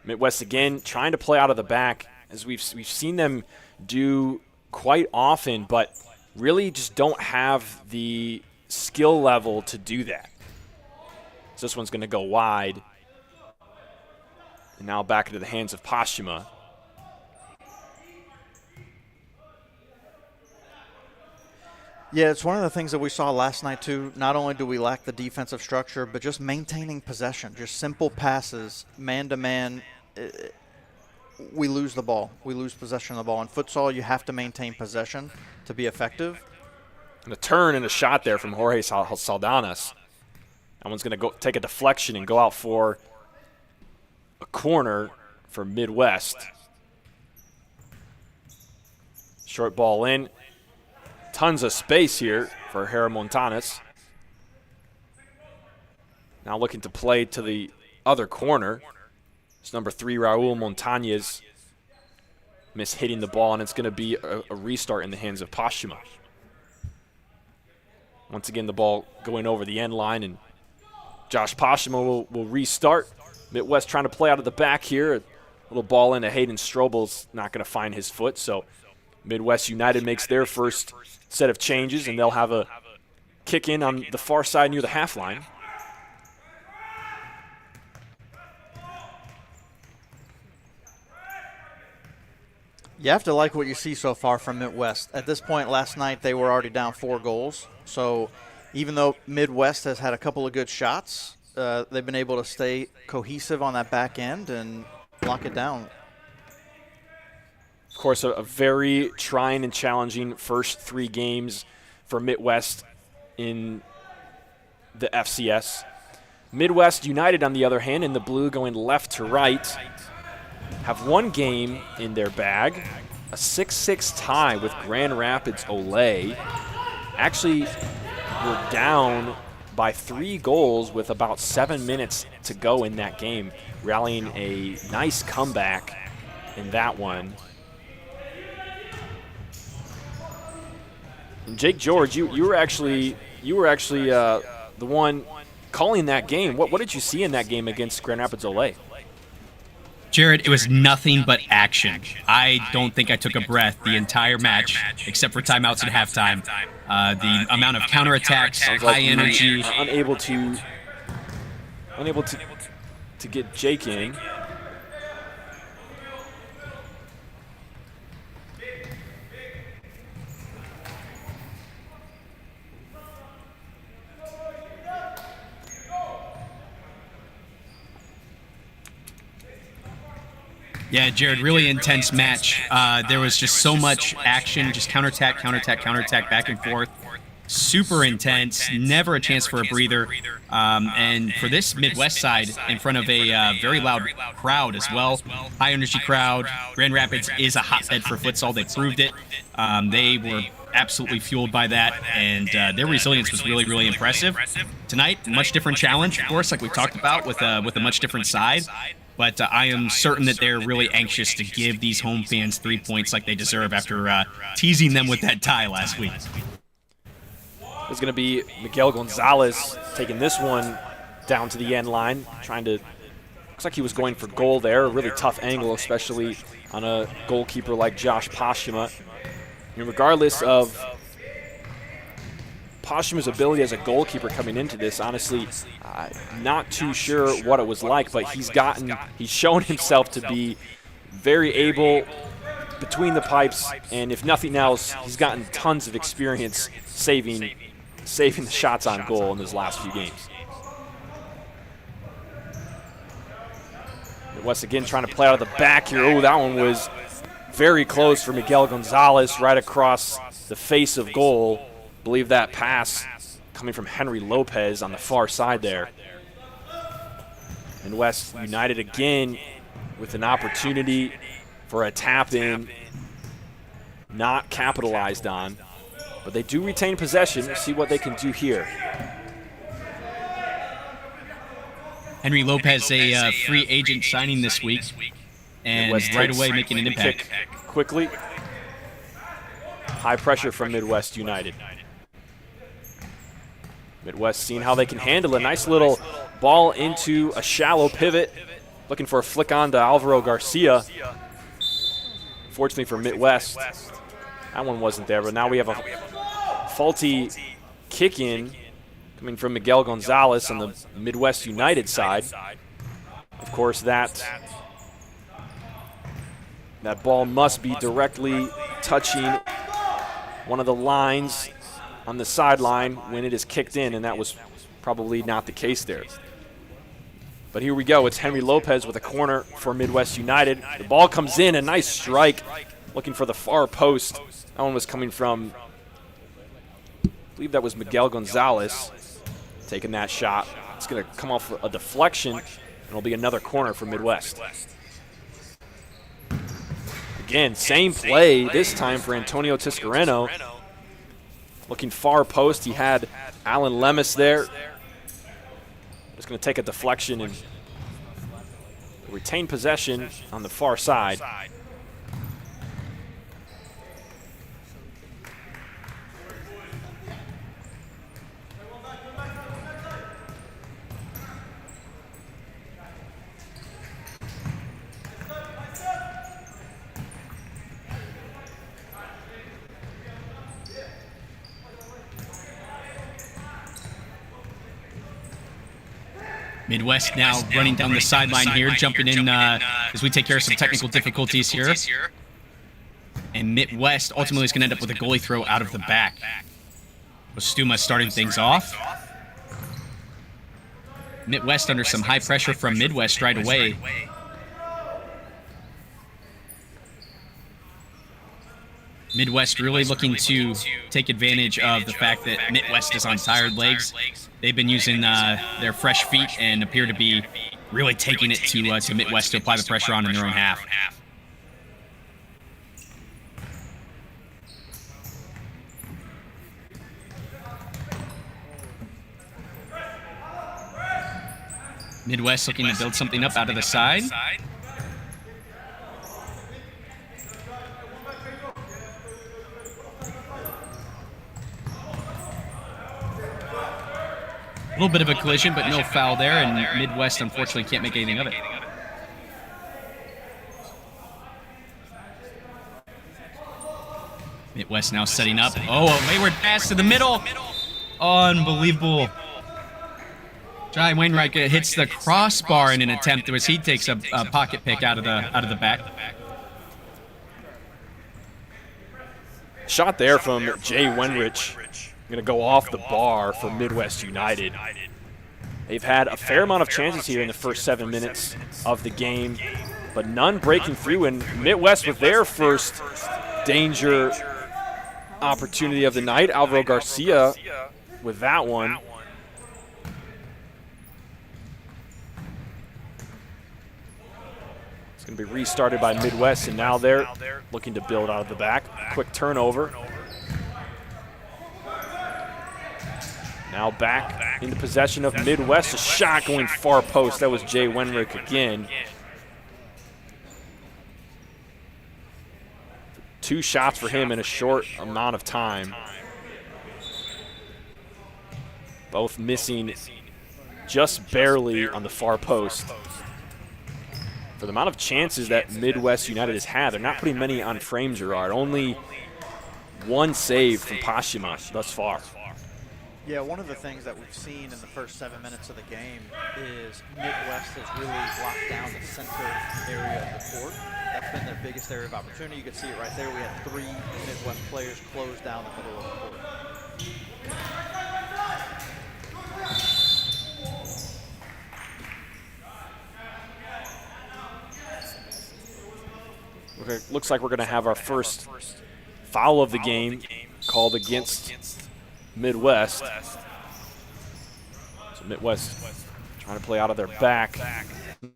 Mitwest again trying to play out of the back, as we've seen them do quite often, but really just don't have the skill level to do that. So this one's going to go wide. And now back into the hands of Postuma. Yeah, it's one of the things that we saw last night, too. Not only do we lack the defensive structure, but just maintaining possession, just simple passes, man-to-man. We lose the ball. We lose possession of the ball. In futsal, you have to maintain possession to be effective. And a turn and a shot there from Jorge Saldanas. That one's going to go take a deflection and go out for a corner for Mitwest. Short ball in. Tons of space here for Hera Montanes. Now looking to play to the other corner. It's number 3, Raul Montañez. Miss hitting the ball, and it's going to be a restart in the hands of Postuma. Once again, the ball going over the end line, and Josh Postuma will restart. Mitwest trying to play out of the back here. A little ball into Hayden Strobel's not going to find his foot, so Mitwest United makes their first set of changes, and they'll have a kick in on the far side near the half line. You have to like what you see so far from Mitwest. At this point last night, they were already down 4 goals. So even though Mitwest has had a couple of good shots, they've been able to stay cohesive on that back end and lock it down. Of course, a very trying and challenging first 3 games for Mitwest in the FCS. Mitwest United, on the other hand, in the blue going left to right, have 1 game in their bag, a 6-6 tie with Grand Rapids Olay. Actually, we're down by 3 goals with about 7 minutes to go in that game, rallying a nice comeback in that one. And Jake George, you were actually the one calling that game. What did you see in that game against Grand Rapids Olay? Jared, it was nothing but action. I don't think I took a breath the entire match, except for timeouts at halftime. The amount of counterattacks, high energy. Unable to get Jake in. Yeah, Jared, really intense match. There was just so much action, just counterattack, back and forth. Super intense, never a chance for a breather. And for this Mitwest side, in front of a very loud crowd as well, high energy crowd. Grand Rapids is a hotbed for futsal. They proved it. They were absolutely fueled by that, and their resilience was really, really impressive. Tonight, much different challenge, of course, like we've talked about, with a much different side. But I am certain that they're really anxious to give these home fans 3 points like they deserve after teasing them with that tie last week. It's going to be Miguel Gonzalez taking this one down to the end line, looks like he was going for goal there. A really tough angle, especially on a goalkeeper like Josh Postuma. And regardless of Postuma's ability as a goalkeeper coming into this, honestly, not too sure what it was like, but he's shown himself to be very able between the pipes, and if nothing else, he's gotten tons of experience saving the shots on goal in his last few games. West again trying to play out of the back here. Oh, that one was very close for Miguel Gonzalez, right across the face of goal. I believe that pass coming from Henry Lopez on the far side there. And West United again with an opportunity for a tap-in, not capitalized on. But they do retain possession. We'll see what they can do here. Henry Lopez, a free agent signing this week, and right away making an impact. Quickly. High pressure from Mitwest United. Mitwest seeing how they can handle a nice little ball into a shallow pivot. Looking for a flick on to Alvaro Garcia. Fortunately for Mitwest, that one wasn't there, but now we have a faulty kick in coming from Miguel Gonzalez on the Midwest United side. Of course, that ball must be directly touching one of the lines on the sideline when it is kicked in, and that was probably not the case there. But here we go. It's Henry Lopez with a corner for Midwest United. The ball comes in, a nice strike, looking for the far post. That one was coming from, I believe that was Miguel Gonzalez taking that shot. It's going to come off a deflection, and it'll be another corner for Midwest. Again, same play, this time for Antonio Tiscareno. Looking far post, he had Alan Lemus there. Just going to take a deflection and retain possession on the far side. Midwest now running down the sideline here, jumping in as we take care of some technical difficulties here. And Midwest ultimately is going to end up with a goalie throw out of the back. Ostuma starting things off. Midwest under some high pressure from Midwest right away. Midwest really looking to take advantage of the fact that Midwest is on tired legs. They've been using their fresh feet and appear to be really taking it to Midwest to apply the pressure on in their own half. Midwest looking to build something up out of the side. A little bit of a collision, but no foul there, and Midwest unfortunately can't make anything of it. Midwest now setting up. Oh, a wayward pass to the middle. Unbelievable. Jai Wainwright hits the crossbar in an attempt as he takes a pocket pick out of the back. Shot there from Jay Wenrich. Going to go off the bar for Midwest United. They've had a fair amount of chances here in the first 7 minutes of the game, but none breaking through. And Midwest with their first danger opportunity of the night. Alvaro Garcia with that one. It's going to be restarted by Midwest, and now they're looking to build out of the back. Quick turnover. Now back into possession of Midwest. A shot going far post. That was Jay Wenrick again. 2 shots for him in a short amount of time. Both missing just barely on the far post. For the amount of chances that Midwest United has had, they're not putting many on frame, Gerard. Only 1 save from Pashima thus far. Yeah, one of the things that we've seen in the first 7 minutes of the game is Midwest has really locked down the center area of the court. That's been their biggest area of opportunity. You can see it right there. We had 3 Midwest players close down the middle of the court. Okay, looks like we're going to have our first foul of the game called against Midwest. So Midwest trying to play out of their back.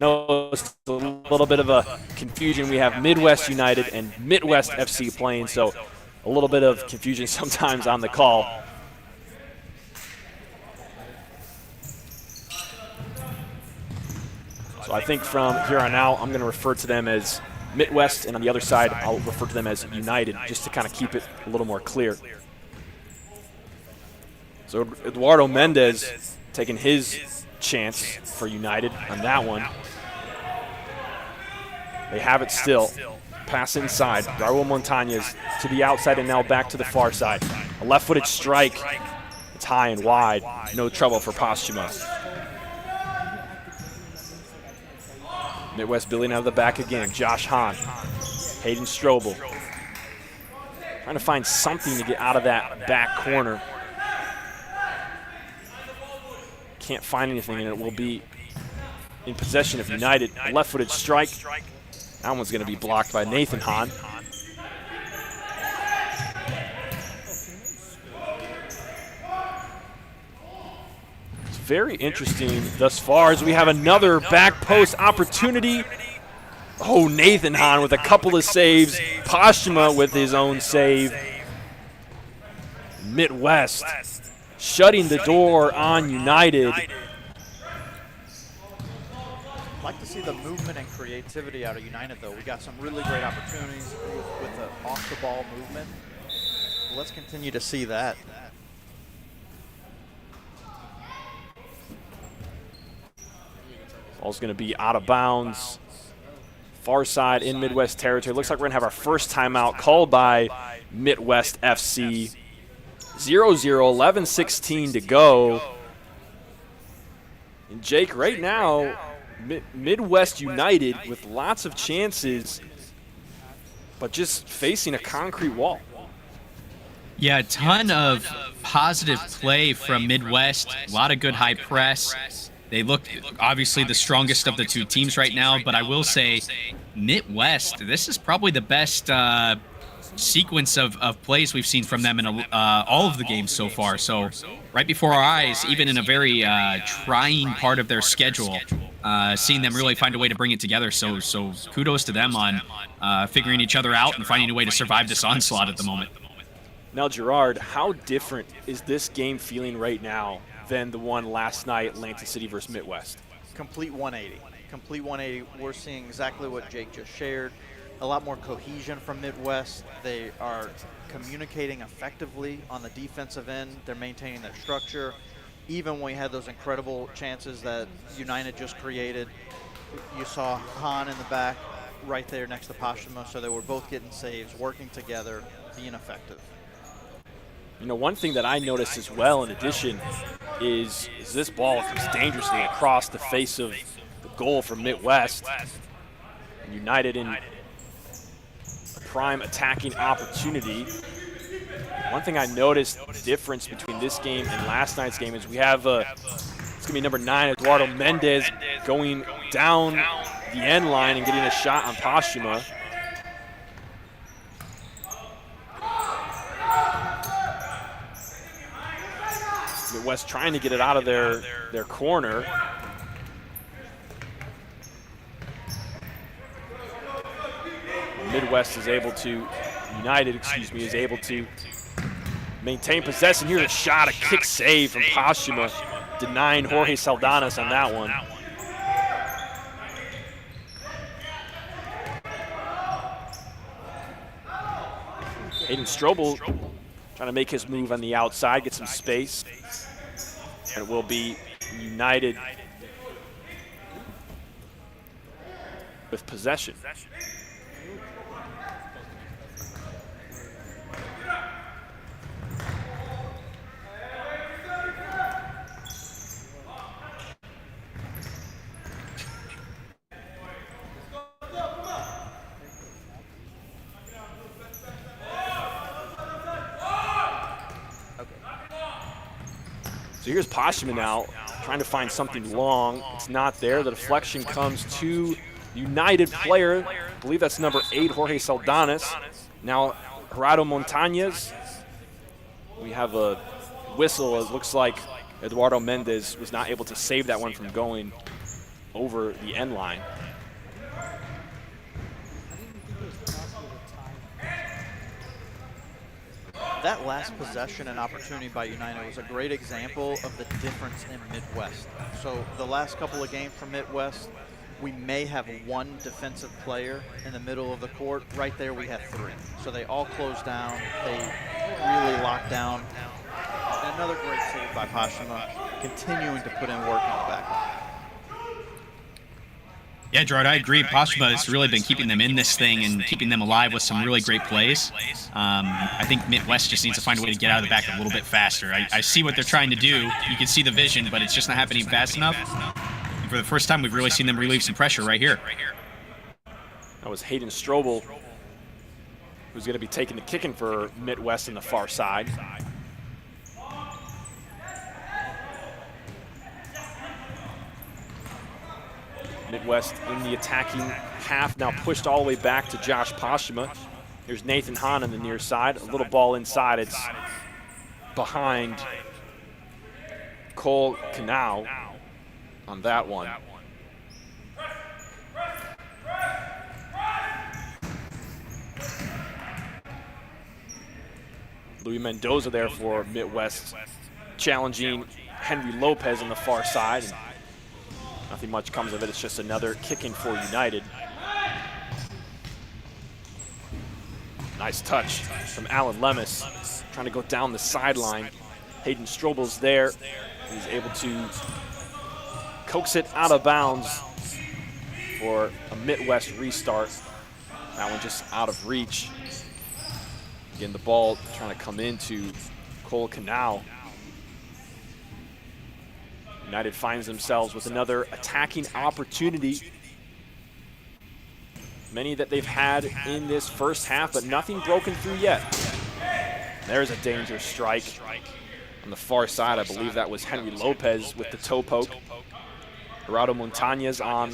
No, it's a little bit of a confusion. We have Midwest United and Midwest FC playing, so a little bit of confusion sometimes on the call. So I think from here on out, I'm going to refer to them as Midwest, and on the other side, I'll refer to them as United, just to kind of keep it a little more clear. So Eduardo Mendez taking his chance for United on that one. They have it still. Pass inside. Raul Montañez to the outside and now back to the far side. A left-footed strike. It's high and wide. No trouble for Postuma. Mitwest building out of the back again. Josh Hahn. Hayden Strobel. Trying to find something to get out of that back corner. Can't find anything, and it will be in possession of United. A left-footed strike. That one's going to be blocked by Nathan Hahn. It's very interesting thus far as we have another back post opportunity. Oh, Nathan Hahn with a couple of saves. Postuma with his own save. Mitwest shutting the door on United. I'd like to see the movement and creativity out of United, though. We got some really great opportunities with the off-the-ball movement. Let's continue to see that. Ball's going to be out of bounds. Far side in Mitwest territory. Looks like we're going to have our first timeout called by Mitwest FC. 0-0, 11-16 to go. And Jake, right now, Mitwest United with lots of chances, but just facing a concrete wall. Yeah, a ton of positive play from Mitwest. A lot of good high press. They look obviously the strongest of the two teams right now, but I will say Mitwest, this is probably the best sequence of plays we've seen from them in all of the games so far. So right before our eyes, even in a very trying part of their schedule, seeing them really find a way to bring it together. So kudos to them on figuring each other out and finding a way to survive this onslaught at the moment. Now, Gerard, how different is this game feeling right now than the one last night, Atlantic City versus Mitwest? Complete 180. Complete 180. We're seeing exactly what Jake just shared. A lot more cohesion from Mitwest. They are communicating effectively on the defensive end. They're maintaining their structure. Even when we had those incredible chances that United just created, you saw Hahn in the back right there next to Postuma, so they were both getting saves, working together, being effective. You know, one thing that I noticed as well, in addition, is this ball comes dangerously across the face of the goal for Mitwest. And United in prime attacking opportunity. One thing I noticed the difference between this game and last night's game is we have it's going to be number 9, Eduardo Mendez, going down the end line and getting a shot on Postuma. West trying to get it out of their corner. Mitwest is able to, United, is able to maintain possession. Here's a shot, a kick save from Postuma, denying Jorge Saldanas on that one. Hayden Strobel trying to make his move on the outside, get some space. And it will be United with possession. So here's Postuma now, trying to find something long. It's not there. The deflection comes to United player. I believe that's number 8, Jorge Saldanas. Now, Gerardo Montañez. We have a whistle. It looks like Eduardo Mendez was not able to save that one from going over the end line. That last possession and opportunity by United was a great example of the difference in Mitwest. So the last couple of games from Mitwest, we may have one defensive player in the middle of the court. Right there we had 3. So they all closed down. They really locked down. And another great save by Postuma, continuing to put in work on the back line. Yeah, Gerard, I agree. Postuma has really been keeping them in this thing and keeping them alive with some really great plays. I think Mitwest just needs to find a way to get out of the back a little bit faster. I see what they're trying to do. You can see the vision, but it's just not happening fast enough. And for the first time, we've really seen them relieve some pressure right here. That was Hayden Strobel, who's going to be taking the kicking for Mitwest on the far side. Mitwest in the attacking half, now pushed all the way back to Josh Postuma. Here's Nathan Hahn on the near side. A little ball inside. It's behind Cole Canal on that one. Louis Mendoza there for Mitwest, challenging Henry Lopez on the far side. And nothing much comes of it. It's just another kicking for United. Nice touch from Alan Lemus, trying to go down the sideline. Hayden Strobel's there. He's able to coax it out of bounds for a Mitwest restart. That one just out of reach. Again, the ball trying to come into Cole Canal. United finds themselves with another attacking opportunity. Many that they've had in this first half, but nothing broken through yet. There's a dangerous strike on the far side. I believe that was Henry Lopez with the toe poke. Gerardo Montañez on,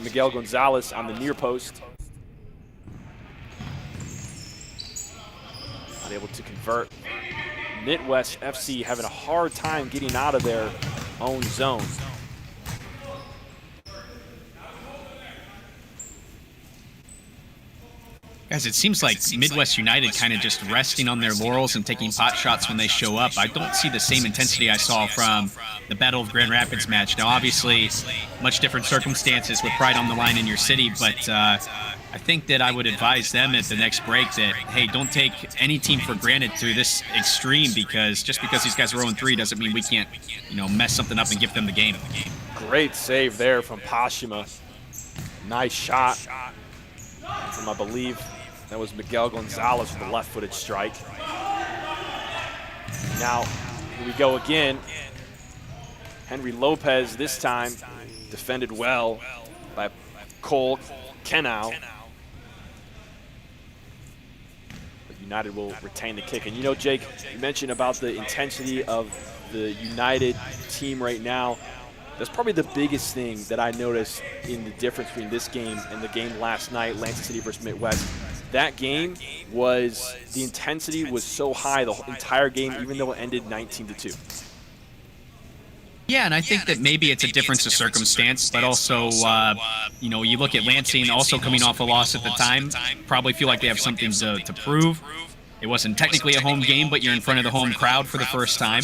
Miguel Gonzalez on the near post. Not able to convert. Mitwest FC having a hard time getting out of their own zone. Guys, it seems like Midwest United kind of just resting on their laurels and taking pot shots when they show up. I don't see the same intensity I saw from the Battle of Grand Rapids match. Now, obviously, much different circumstances with pride on the line in your city, but I think that I would advise them at the next break that, hey, don't take any team for granted to this extreme, because just because these guys are 0-3 doesn't mean we can't, mess something up and give them the game. Great save there from Postuma. Nice shot from, I believe, that was Miguel Gonzalez with the left-footed strike. Now, here we go again. Henry Lopez this time defended well by Cole Canal. But United will retain the kick. And Jake, you mentioned about the intensity of the United team right now. That's probably the biggest thing that I noticed in the difference between this game and the game last night, Lansing City versus Midwest. That game was, the intensity was so high the entire game, even though it ended 19-2. Yeah, and I think that maybe it's a difference of circumstance, but also, you look at Lansing also coming off a loss at the time, probably feel like they have something to prove. It wasn't technically a home game, but you're in front of the home crowd for the first time.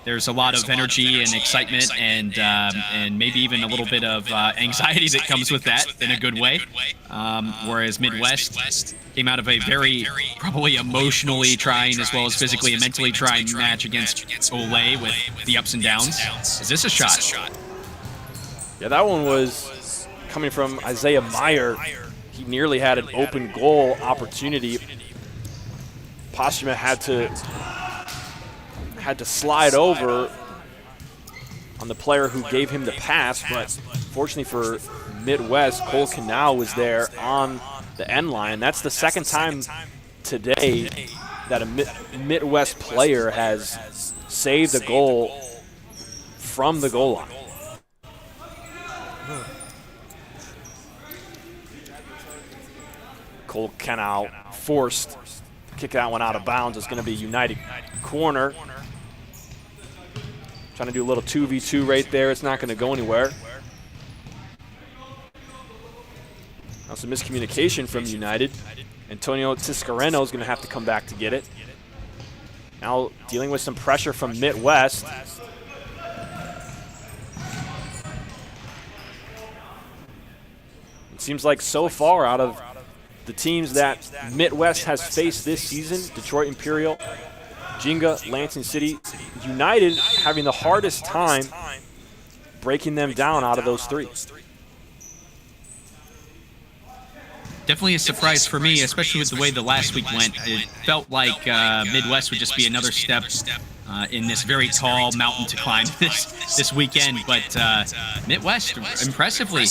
There's a lot of energy and excitement and maybe even a little bit of anxiety that comes with that in a good way. Whereas Midwest came out of a very probably emotionally trying as well as physically and mentally trying match against Olay with the ups and downs. Is this a shot? Yeah, that one was coming from Isaiah Meyer. He nearly had an open goal opportunity. Postuma had to slide over on the player who gave him the pass, but fortunately for Midwest, Cole Canal was there on the end line. That's the second time today that a Midwest player has saved a goal from the goal line. Cole Canal forced kick that one out of bounds. It's going to be United corner. Trying to do a little 2v2 right there. It's not going to go anywhere. Now some miscommunication from United. Antonio Tiscareno is going to have to come back to get it. Now dealing with some pressure from Midwest. It seems like so far out of the teams that Midwest has faced this season, Detroit Imperial, Jinga, Lansing City, United having the hardest time breaking them down out of those three. Definitely a surprise for me, especially with the way the last week went. It felt like Midwest would just be another step in this very tall mountain to climb this weekend. But Midwest, impressively,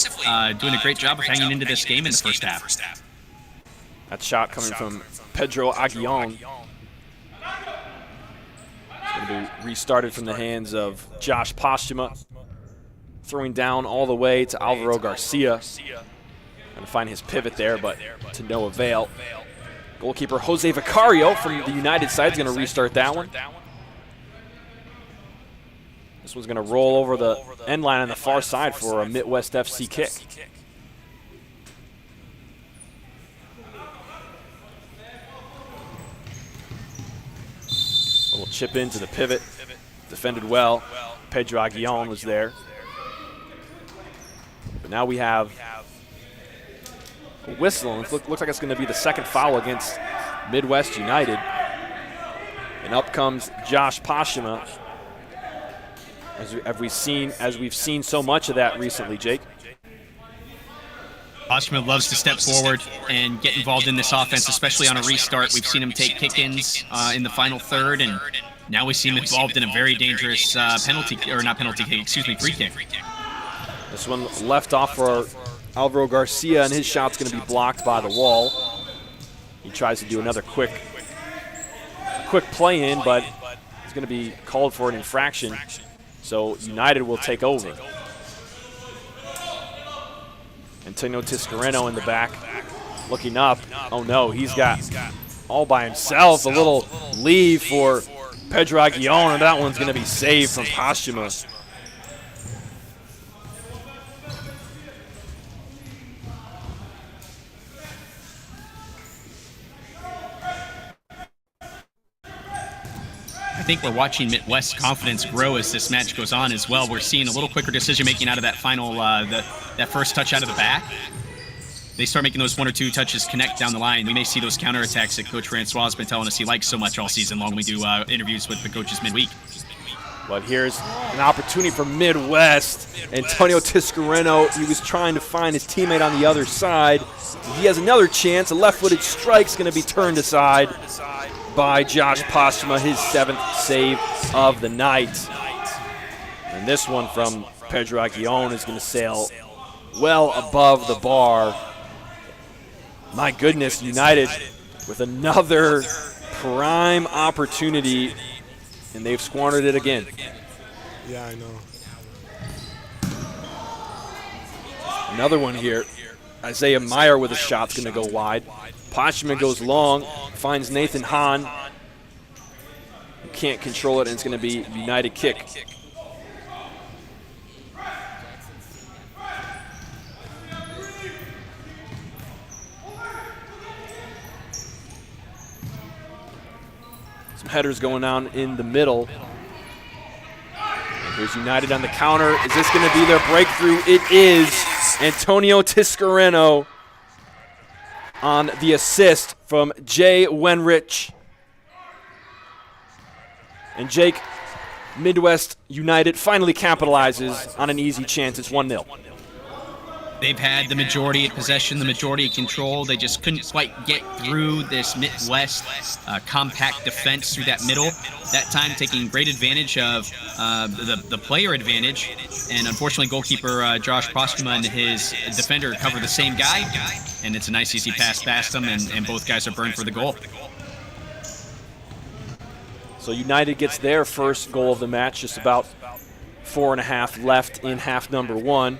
doing a great job of hanging into this game in the first half. That shot coming from Pedro Aguillon. It's going to be restarted from the hands of Josh Postuma. Throwing down all the way to Alvaro Garcia. Going to find his pivot there, but to no avail. Goalkeeper Jose Vicario from the United side is going to restart that one. This one's going to roll over the end line on the far side for a Midwest FC kick. A little chip into the pivot. Defended well. Pedro Aguillon was there. But now we have a whistle, and it looks like it's going to be the second foul against Midwest United. And up comes Josh Postuma. As we've seen so much of that recently, Jake. Postuma loves to step forward and get involved in this offense, especially on a restart. We've seen him take kick-ins in the final third, and now we see him involved in a very dangerous free kick. This one left off for Alvaro Garcia, and his shot's going to be blocked by the wall. He tries to do another quick play in, but it's going to be called for an infraction. So United will take over. Antonio Tiscareno in the back, looking up. Oh no, he's got all by himself. A little leave for Pedro Aguillon, and that one's going to be saved from Postuma. I think we're watching Midwest's confidence grow as this match goes on as well. We're seeing a little quicker decision-making out of that final, that first touch out of the back. They start making those one or two touches connect down the line. We may see those counterattacks that Coach Francois has been telling us he likes so much all season long. We do interviews with the coaches midweek. But here's an opportunity for Midwest. Antonio Tiscareno, he was trying to find his teammate on the other side. He has another chance. A left-footed strike's going to be turned aside by Josh Postuma, his 7th save of the night. And this one from Pedro Aguillon is going to sail well above the bar. My goodness, United with another prime opportunity, and they've squandered it again. Yeah, I know. Another one here. Isaiah Meyer with a shot's going to go wide. Postuma goes long, finds Nathan Hahn. Who can't control it, and it's going to be United kick. Some headers going on in the middle. And here's United on the counter. Is this going to be their breakthrough? It is. Antonio Tiscareno on the assist from Jay Wenrich. And Jake, Midwest United finally capitalizes on an easy chance. It's 1-0. They've had the majority of possession, the majority of control. They just couldn't quite get through this Midwest compact defense through that middle. That time taking great advantage of the player advantage. And unfortunately, goalkeeper Josh Postuma and his defender cover the same guy. And it's a nice, easy pass past them, and both guys are burned for the goal. So United gets their first goal of the match, just about 4.5 left in half number 1.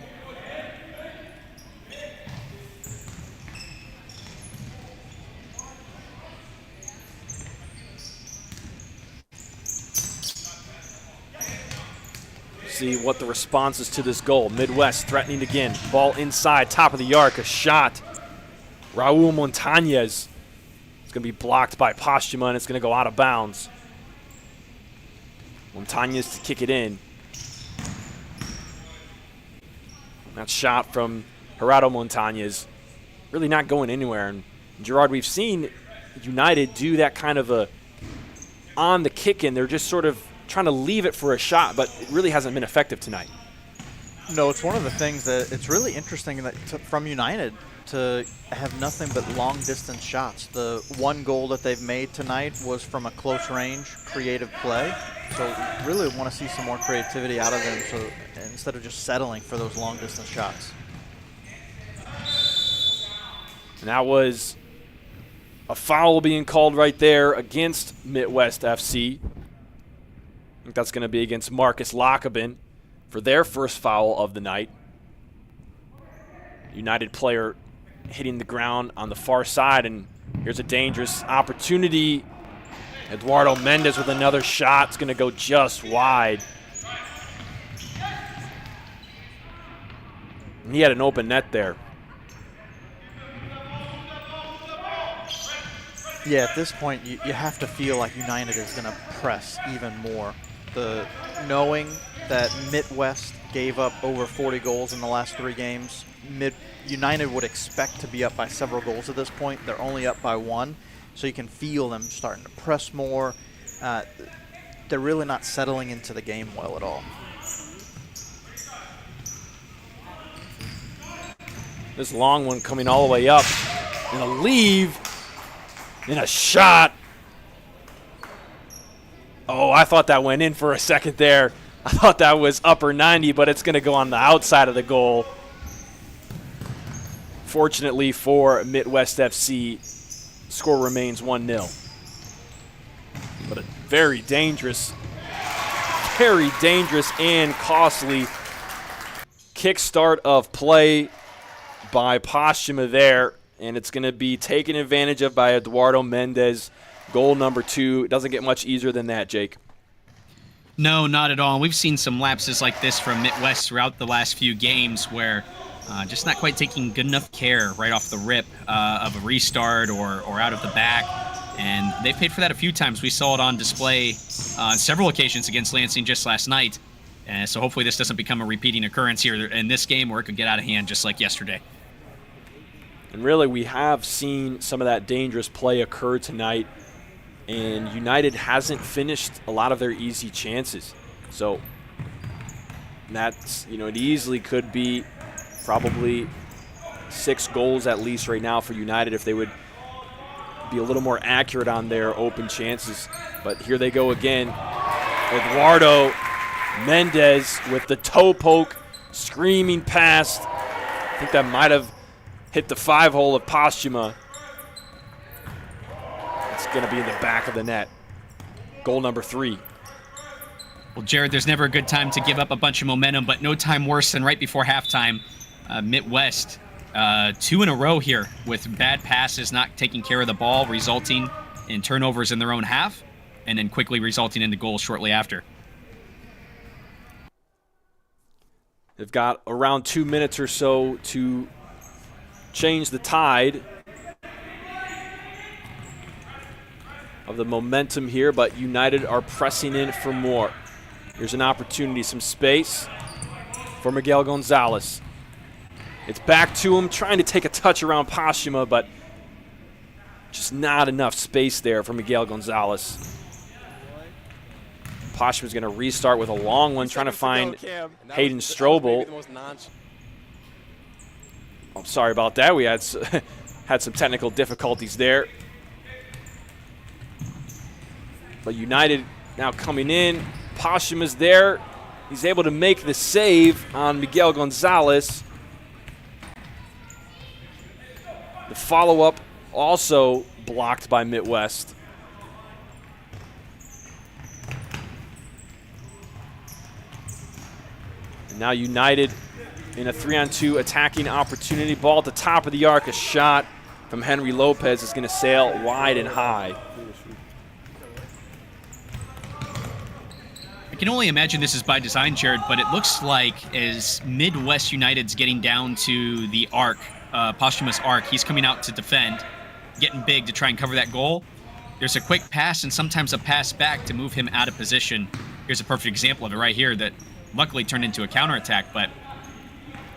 See what the response is to this goal. Midwest threatening again. Ball inside, top of the arc, a shot. Raul Montañez. It's going to be blocked by Postuma, and it's going to go out of bounds. Montañez to kick it in. That shot from Gerardo Montañez really not going anywhere. And Gerard, we've seen United do that kind of a on the kick in. They're just sort of trying to leave it for a shot, but it really hasn't been effective tonight. No, it's one of the things that it's really interesting that from United, to have nothing but long-distance shots. The one goal that they've made tonight was from a close-range, creative play. So really want to see some more creativity out of them so instead of just settling for those long-distance shots. And that was a foul being called right there against Mitwest FC. I think that's going to be against Marcus Lockabin for their first foul of the night. United player hitting the ground on the far side, and here's a dangerous opportunity. Eduardo Mendez with another shot. It's going to go just wide. And he had an open net there. Yeah, at this point, you have to feel like United is going to press even more. Knowing that Mitwest gave up over 40 goals in the last 3 games, United would expect to be up by several goals at this point. They're only up by 1, so you can feel them starting to press more. They're really not settling into the game well at all. This long one coming all the way up. And a leave. And a shot. Oh, I thought that went in for a second there. I thought that was upper 90, but it's going to go on the outside of the goal. Fortunately for Mitwest FC, score remains 1-0. But a very dangerous and costly kickstart of play by Posthuma there. And it's going to be taken advantage of by Eduardo Mendez. Goal number 2. It doesn't get much easier than that, Jake. No, not at all. We've seen some lapses like this from Mitwest throughout the last few games where just not quite taking good enough care right off the rip of a restart or out of the back. And they've paid for that a few times. We saw it on display on several occasions against Lansing just last night. And so hopefully this doesn't become a repeating occurrence here in this game where it could get out of hand just like yesterday. And really, we have seen some of that dangerous play occur tonight, and United hasn't finished a lot of their easy chances. So that's, it easily could be probably 6 goals at least right now for United if they would be a little more accurate on their open chances. But here they go again. Eduardo Mendez with the toe poke, screaming past. I think that might have hit the 5-hole of Posthuma. It's going to be in the back of the net. Goal number 3. Well, Jared, there's never a good time to give up a bunch of momentum, but no time worse than right before halftime. Mitwest, 2 in a row here with bad passes, not taking care of the ball, resulting in turnovers in their own half, and then quickly resulting into goals shortly after. They've got around 2 minutes or so to change the tide of the momentum here, but United are pressing in for more. Here's an opportunity, some space for Miguel Gonzalez. It's back to him, trying to take a touch around Posthuma, but just not enough space there for Miguel Gonzalez. Posthuma's going to restart with a long one, trying to find Hayden Strobel. I'm sorry about that. We had some technical difficulties there. But United now coming in. Posthuma's there. He's able to make the save on Miguel Gonzalez. The follow-up also blocked by Mitwest. And now United in a 3-on-2 attacking opportunity. Ball at the top of the arc. A shot from Henry Lopez is going to sail wide and high. I can only imagine this is by design, Jared, but it looks like as Midwest United's getting down to the arc, Posthuma's arc, he's coming out to defend, getting big to try and cover that goal. There's a quick pass and sometimes a pass back to move him out of position. Here's a perfect example of it right here that luckily turned into a counterattack, but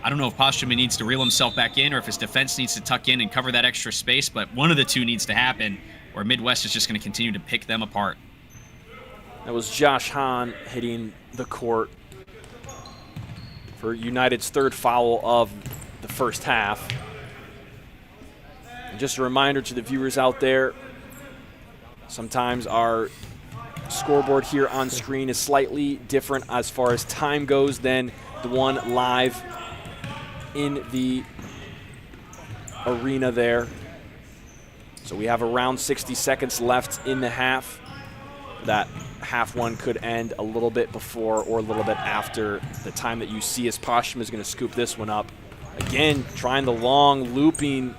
I don't know if Posthuma needs to reel himself back in or if his defense needs to tuck in and cover that extra space, but one of the two needs to happen, or Midwest is just going to continue to pick them apart. That was Josh Hahn hitting the court for United's 3rd foul of the first half. And just a reminder to the viewers out there, sometimes our scoreboard here on screen is slightly different as far as time goes than the one live in the arena there. So we have around 60 seconds left in the half. That half one could end a little bit before or a little bit after the time that you see, as Posham is going to scoop this one up. Again, trying the long looping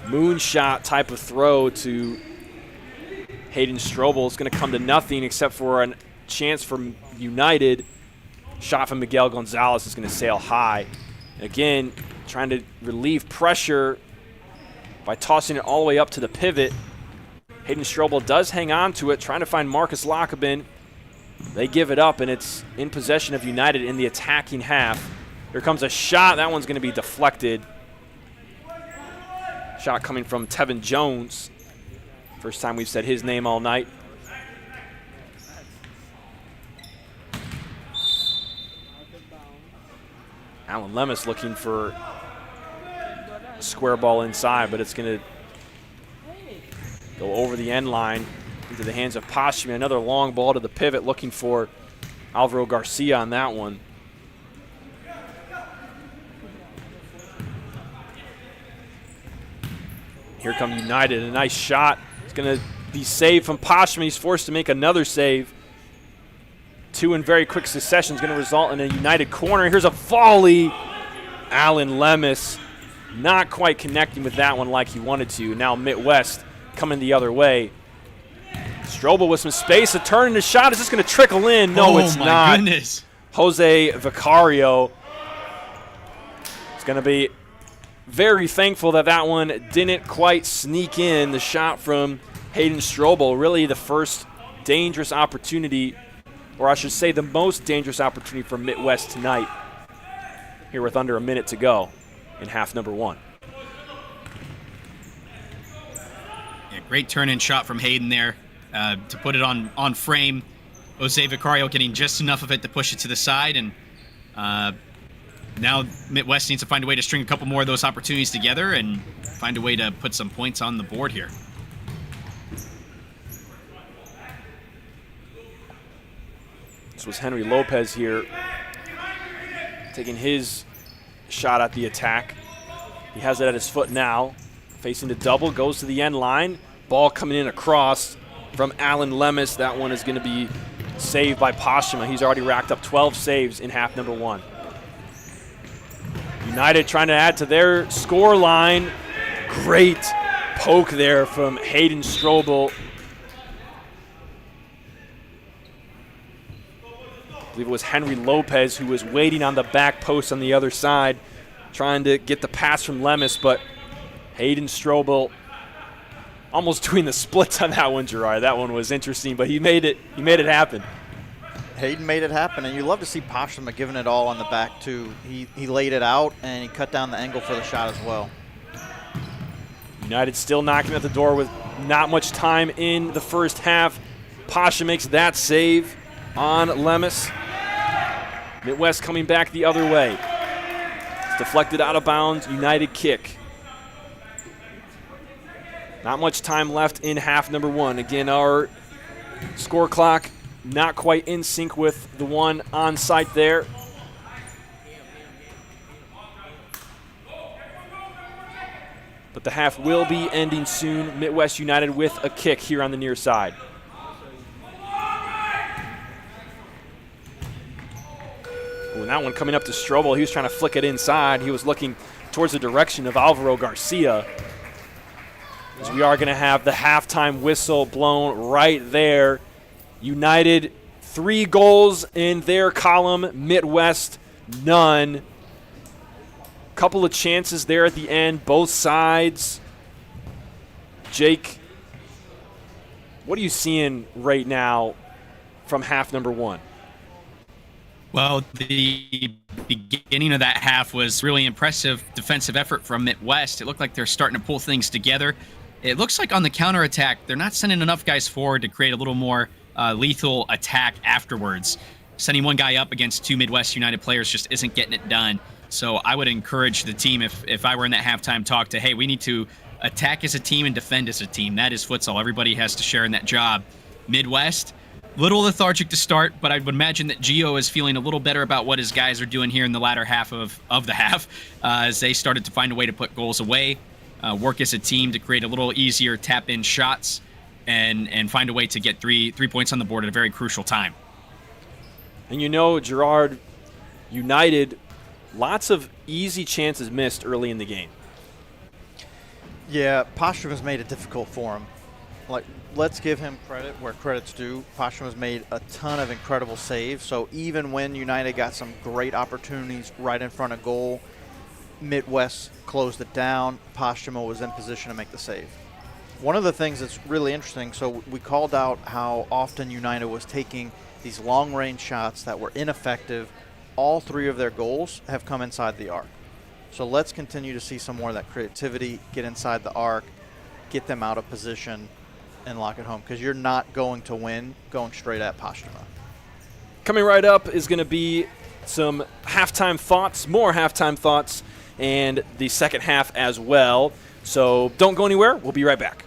moonshot type of throw to Hayden Strobel. It's going to come to nothing except for a chance from United. Shot from Miguel Gonzalez is going to sail high. Again, trying to relieve pressure by tossing it all the way up to the pivot. Hayden Strobel does hang on to it, trying to find Marcus Lockabin. They give it up, and it's in possession of United in the attacking half. Here comes a shot. That one's going to be deflected. Shot coming from Tevin Jones. First time we've said his name all night. Alan Lemus looking for a square ball inside, but it's going to go over the end line into the hands of Poshman. Another long ball to the pivot, looking for Alvaro Garcia on that one. Here come United, a nice shot. It's going to be saved from Poshman. He's forced to make another save. Two in very quick succession is going to result in a United corner. Here's a volley. Alan Lemus not quite connecting with that one like he wanted to. Now Mitwest coming the other way. Strobel with some space. A turn into shot. Is this going to trickle in? No, it's not. Oh, my goodness. Jose Vicario is going to be very thankful that that one didn't quite sneak in. The shot from Hayden Strobel, really the first dangerous opportunity, or I should say the most dangerous opportunity for Mitwest tonight, here with under a minute to go in half number one. Yeah, great turn-in shot from Hayden there to put it on frame. Jose Vicario getting just enough of it to push it to the side, and now Mitwest needs to find a way to string a couple more of those opportunities together and find a way to put some points on the board here. This was Henry Lopez here, taking his shot at the attack. He has it at his foot now. Facing the double, goes to the end line. Ball coming in across from Alan Lemus. That one is going to be saved by Postuma. He's already racked up 12 saves in half number one. United trying to add to their score line. Great poke there from Hayden Strobel. I believe it was Henry Lopez who was waiting on the back post on the other side, trying to get the pass from Lemus, but Hayden Strobel almost doing the splits on that one, Gerard. That one was interesting, but he made it happen. Hayden made it happen, and you love to see Postuma giving it all on the back, too. He laid it out, and he cut down the angle for the shot as well. United still knocking at the door with not much time in the first half. Pasha makes that save on Lemus. Mitwest coming back the other way. It's deflected out of bounds, United kick. Not much time left in half number one. Again, our score clock not quite in sync with the one on site there. But the half will be ending soon. Mitwest United with a kick here on the near side. Ooh, and that one coming up to Strobel. He was trying to flick it inside. He was looking towards the direction of Alvaro Garcia. As we are going to have the halftime whistle blown right there. United 3 goals in their column. Mitwest none. Couple of chances there at the end, both sides. Jake, what are you seeing right now from half number one? Well, the beginning of that half was really impressive defensive effort from Mitwest. It looked like they're starting to pull things together. It looks like on the counterattack, they're not sending enough guys forward to create a little more lethal attack afterwards. Sending one guy up against 2 Midwest United players just isn't getting it done. So I would encourage the team, if I were in that halftime talk, to, hey, we need to attack as a team and defend as a team. That is futsal. Everybody has to share in that job. Midwest, little lethargic to start, but I would imagine that Gio is feeling a little better about what his guys are doing here in the latter half of the half, as they started to find a way to put goals away, work as a team to create a little easier tap-in shots, and find a way to get three points on the board at a very crucial time. And you know, Gerard, United, lots of easy chances missed early in the game. Yeah, Postrom has made it difficult for him. Like, let's give him credit where credit's due. Postrom has made a ton of incredible saves. So even when United got some great opportunities right in front of goal, Mitwest closed it down. Postrom was in position to make the save. One of the things that's really interesting, so we called out how often United was taking these long-range shots that were ineffective. All 3 of their goals have come inside the arc. So let's continue to see some more of that creativity, get inside the arc, get them out of position, and lock it home, because you're not going to win going straight at Postrom. Coming right up is going to be some halftime thoughts, more halftime thoughts, and the second half as well. So don't go anywhere. We'll be right back.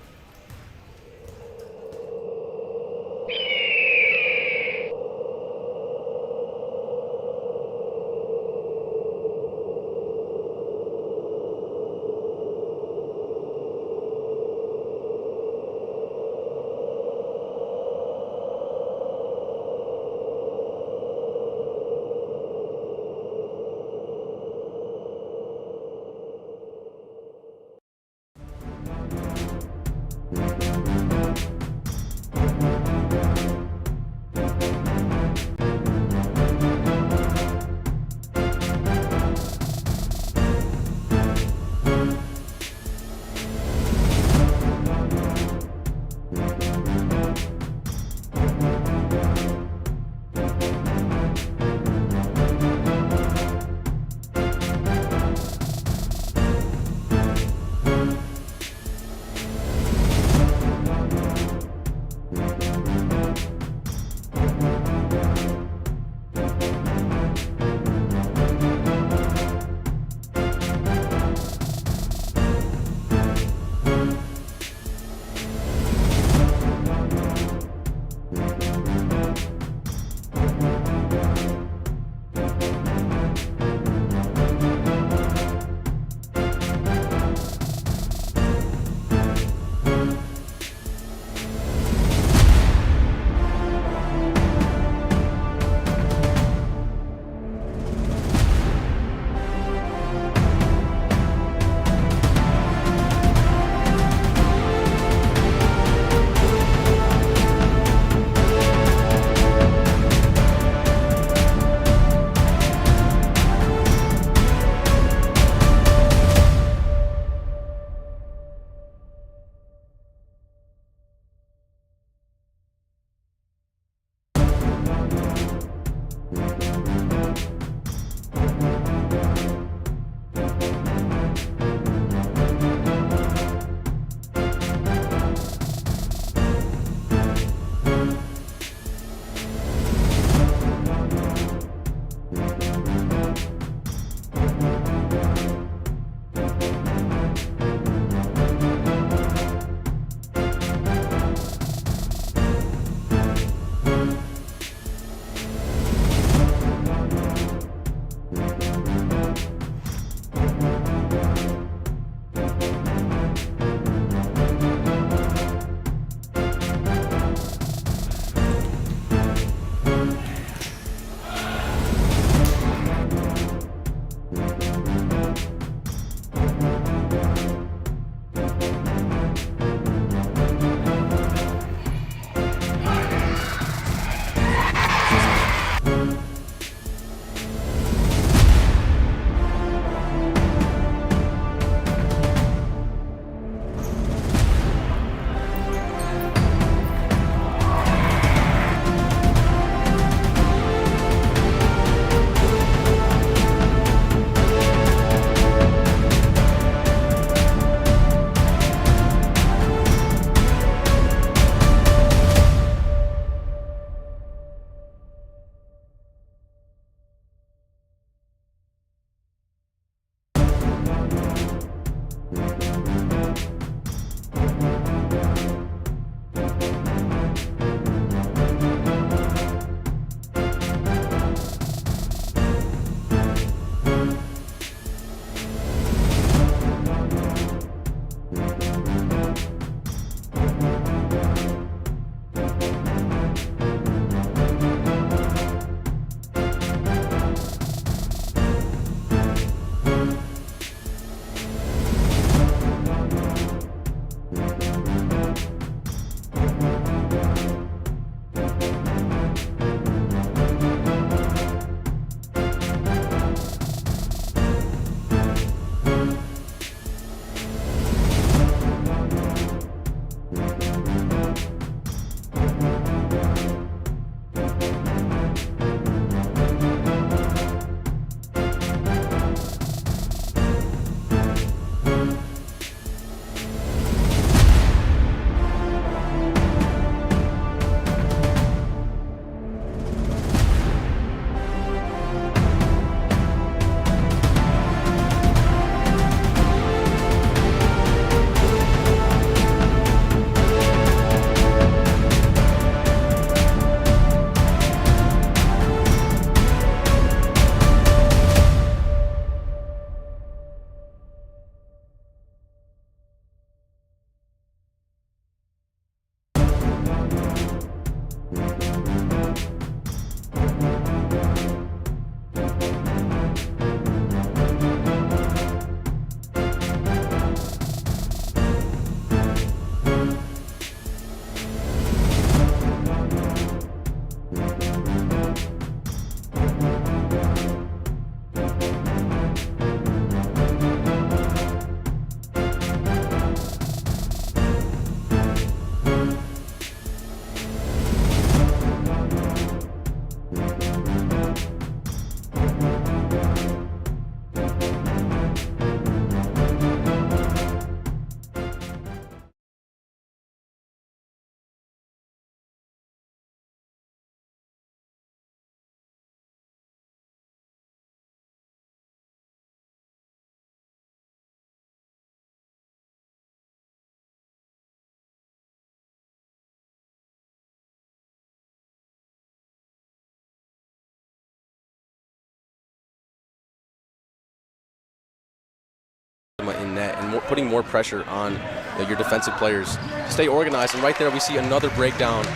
in net and putting more pressure on your defensive players to stay organized. And right there we see another breakdown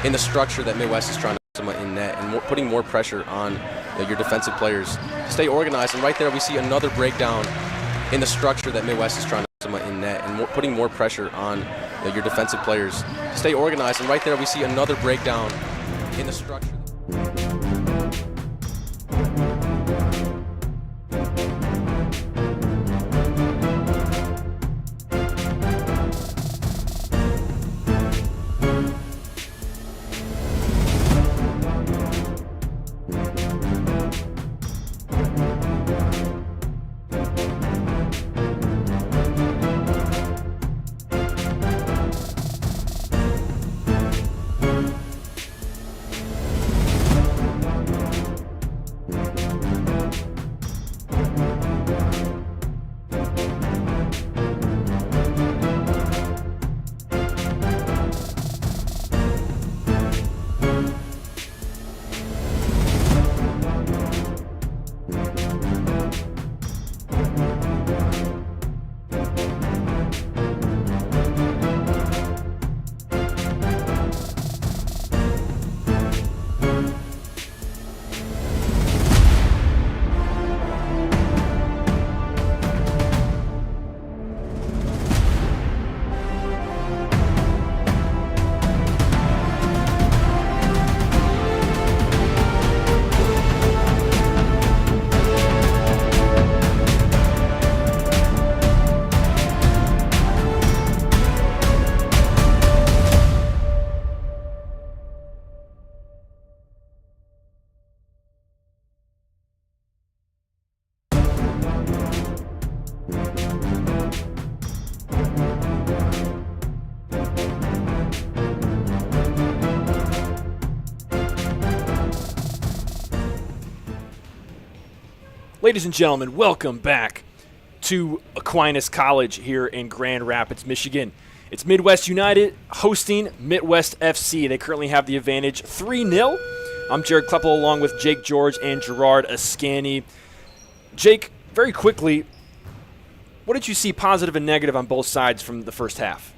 in the structure that Midwest is trying to in net and putting more pressure on your defensive players to stay organized. And right there we see another breakdown in the structure that Midwest is trying to in net and putting more pressure on your defensive players to stay organized. And right there we see another breakdown in the structure. Ladies and gentlemen, welcome back to Aquinas College here in Grand Rapids, Michigan. It's Midwest United hosting Mitwest FC. They currently have the advantage 3-0. I'm Jared Kleppel along with Jake George and Gerard Ascani. Jake, very quickly, what did you see positive and negative on both sides from the first half?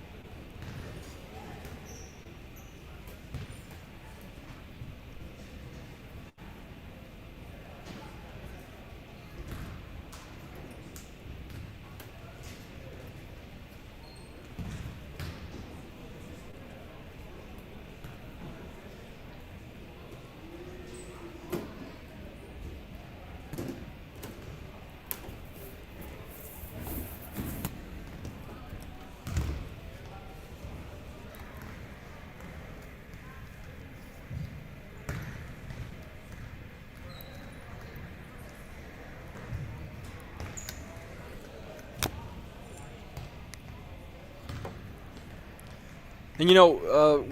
And,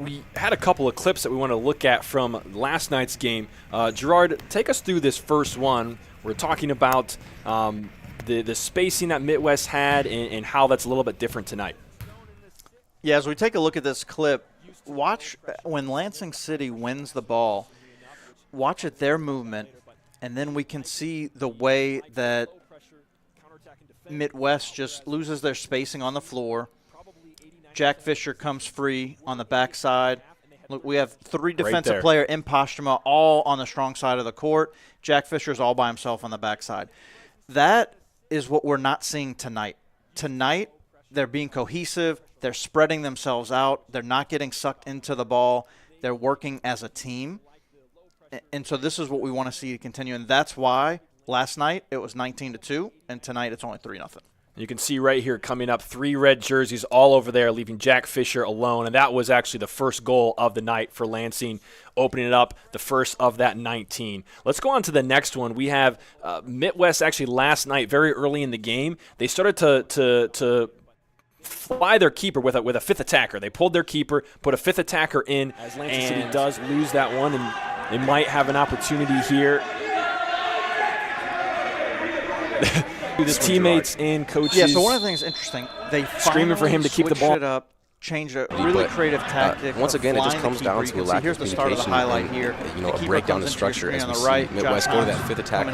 we had a couple of clips that we want to look at from last night's game. Gerard, take us through this first one. We're talking about the spacing that Midwest had and how that's a little bit different tonight. Yeah, as we take a look at this clip, watch when Lansing City wins the ball, watch at their movement, and then we can see the way that Midwest just loses their spacing on the floor. Jack Fisher comes free on the backside. Look, we have three defensive player in Posthuma all on the strong side of the court. Jack Fisher's all by himself on the backside. That is what we're not seeing tonight. Tonight, they're being cohesive. They're spreading themselves out. They're not getting sucked into the ball. They're working as a team. And so this is what we want to see continue. And that's why last night it was 19-2, and tonight it's only 3-0. You can see right here coming up 3 red jerseys all over there, leaving Jack Fisher alone. And that was actually the first goal of the night for Lansing, opening it up, the first of that 19. Let's go on to the next one. We have Midwest actually last night, very early in the game. They started to fly their keeper with a fifth attacker. They pulled their keeper, put a fifth attacker in, as Lansing City does lose that one, and they might have an opportunity here. The teammates and coaches. Yeah, so one of the things interesting, they screaming for him to keep the ball. It up, change a really creative tactic. Once again, it just comes down to a lack of communication. Here's the start of the highlight here. A breakdown in structure as we see Midwest go to that fifth attacker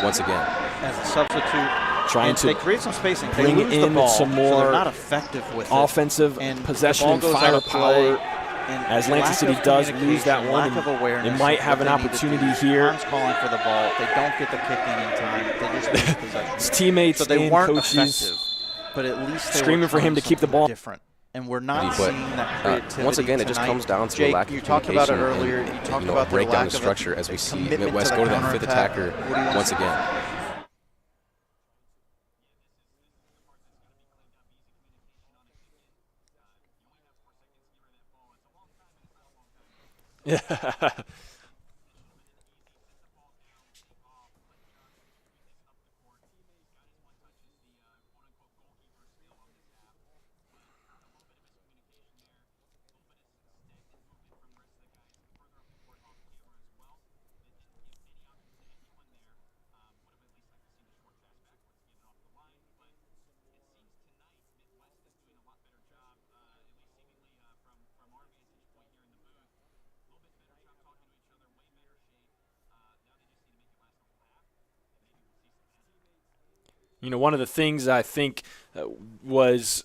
once again. As a substitute, trying and to they create some spacing. They bring lose the in ball, some so more they're not effective with offensive it. And possession the ball and goes out of play, firepower. and As Lansing lack City of does lose that communication, one, lack of awareness, it might of have what an they need to opportunity do. here. Time's calling for the ball. They don't get the kick in time. They just lose possession. His teammates so they and weren't coaches effective, but at least they screaming were for him to trying keep the ball. something different. And we're not But, seeing that creativity once again, it just tonight. comes down to Jake, a lack of you talked about it communication earlier. and, You talked a about breakdown lack of of structure as we see commitment Midwest to go the to that fifth counterattack. attacker What do you want once to say? again. You know, one of the things I think was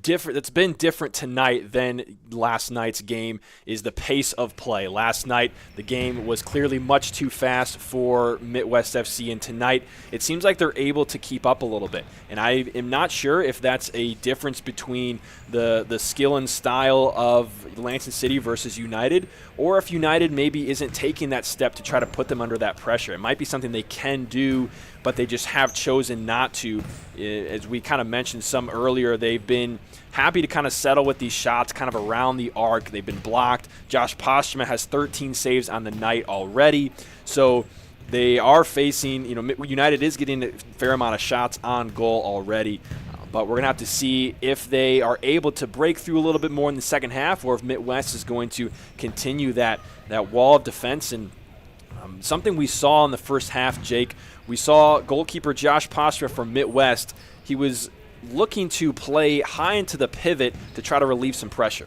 different, that's been different tonight than last night's game, is the pace of play. Last night, the game was clearly much too fast for Mitwest FC, and tonight it seems like they're able to keep up a little bit. And I am not sure if that's a difference between the skill and style of Lansing City versus United, or if United maybe isn't taking that step to try to put them under that pressure. It might be something they can do, but they just have chosen not to. As we kind of mentioned some earlier, they've been happy to kind of settle with these shots kind of around the arc. They've been blocked. Josh Postuma has 13 saves on the night already. So they are facing, United is getting a fair amount of shots on goal already. But we're going to have to see if they are able to break through a little bit more in the second half, or if Midwest is going to continue that wall of defense. And something we saw in the first half, Jake, we saw goalkeeper Josh Postuma from Midwest. He was looking to play high into the pivot to try to relieve some pressure.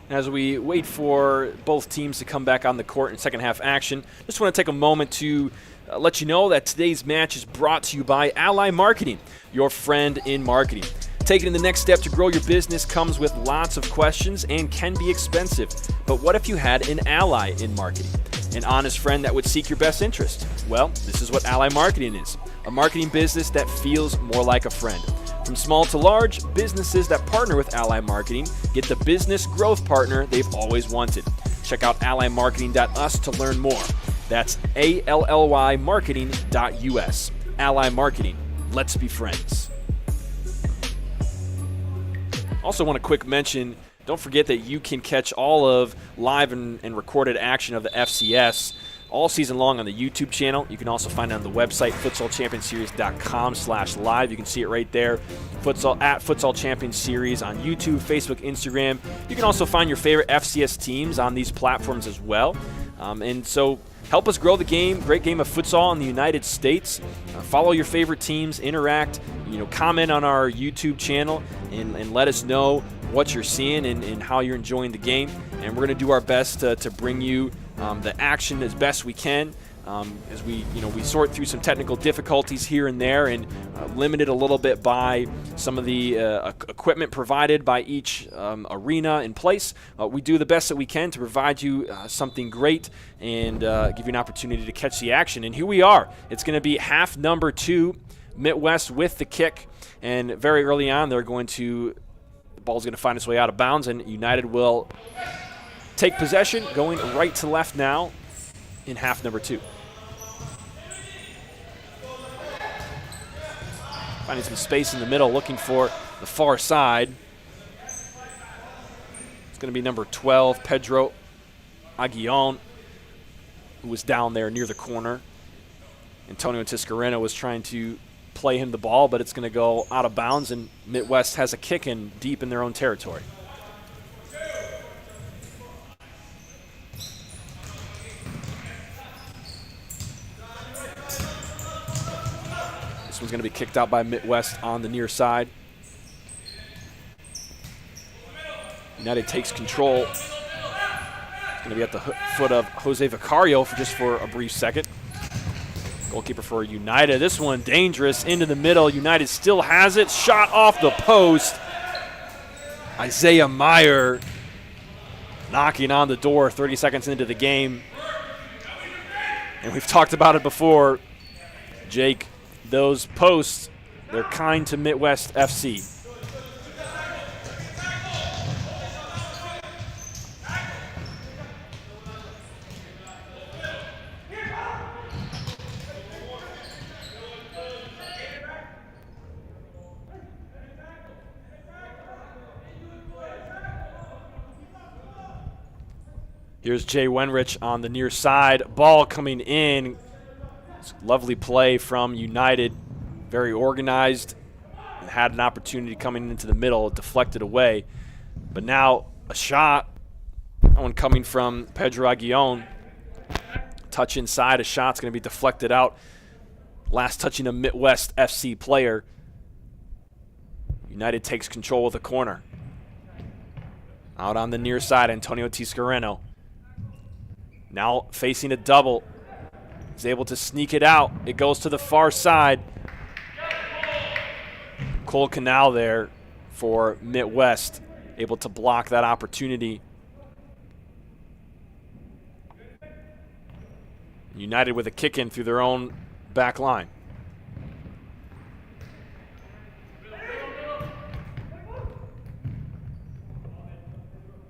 As we wait for both teams to come back on the court in second half action, just want to take a moment to let you know that today's match is brought to you by Ally Marketing, your friend in marketing. Taking the next step to grow your business comes with lots of questions and can be expensive. But what if you had an ally in marketing? An honest friend that would seek your best interest? Well, this is what Ally Marketing is, a marketing business that feels more like a friend. From small to large, businesses that partner with Ally Marketing get the business growth partner they've always wanted. Check out allymarketing.us to learn more. That's ALLY marketing.us. Ally Marketing. Let's be friends. Also want a quick mention, don't forget that you can catch all of live and recorded action of the FCS all season long on the YouTube channel. You can also find it on the website, futsalchampionseries.com/live. You can see it right there. Futsal Champions Series on YouTube, Facebook, Instagram. You can also find your favorite FCS teams on these platforms as well. And so help us grow the game, great game of futsal in the United States. Follow your favorite teams, interact, comment on our YouTube channel, and let us know what you're seeing and how you're enjoying the game. And we're going to do our best to bring you the action as best we can, as we sort through some technical difficulties here and there, and limited a little bit by some of the equipment provided by each arena in place. We do the best that we can to provide you something great and give you an opportunity to catch the action. And here we are. It's going to be half number 2, Mitwest with the kick, and very early on the ball's going to find its way out of bounds, and United will take possession, going right to left now in half number 2. Finding some space in the middle, looking for the far side. It's going to be number 12, Pedro Aguillon, who was down there near the corner. Antonio Tiscareno was trying to play him the ball, but it's going to go out of bounds, and Mitwest has a kick in deep in their own territory. This one's going to be kicked out by Mitwest on the near side. United takes control. It's going to be at the foot of Jose Vicario for a brief second. Goalkeeper for United. This one dangerous into the middle. United still has it. Shot off the post. Isaiah Meyer knocking on the door 30 seconds into the game. And we've talked about it before, Jake. Those posts, they're kind to Mitwest FC. Here's Jay Wenrich on the near side. Ball coming in. Lovely play from United. Very organized. And had an opportunity coming into the middle. It deflected away. But now a shot. That one coming from Pedro Aguillon. Touch inside. A shot's going to be deflected out. Last touching a Mitwest FC player. United takes control with a corner. Out on the near side, Antonio Tiscareno. Now facing a double. He's able to sneak it out. It goes to the far side. Cole Canal there for Mitwest, able to block that opportunity. United with a kick in through their own back line.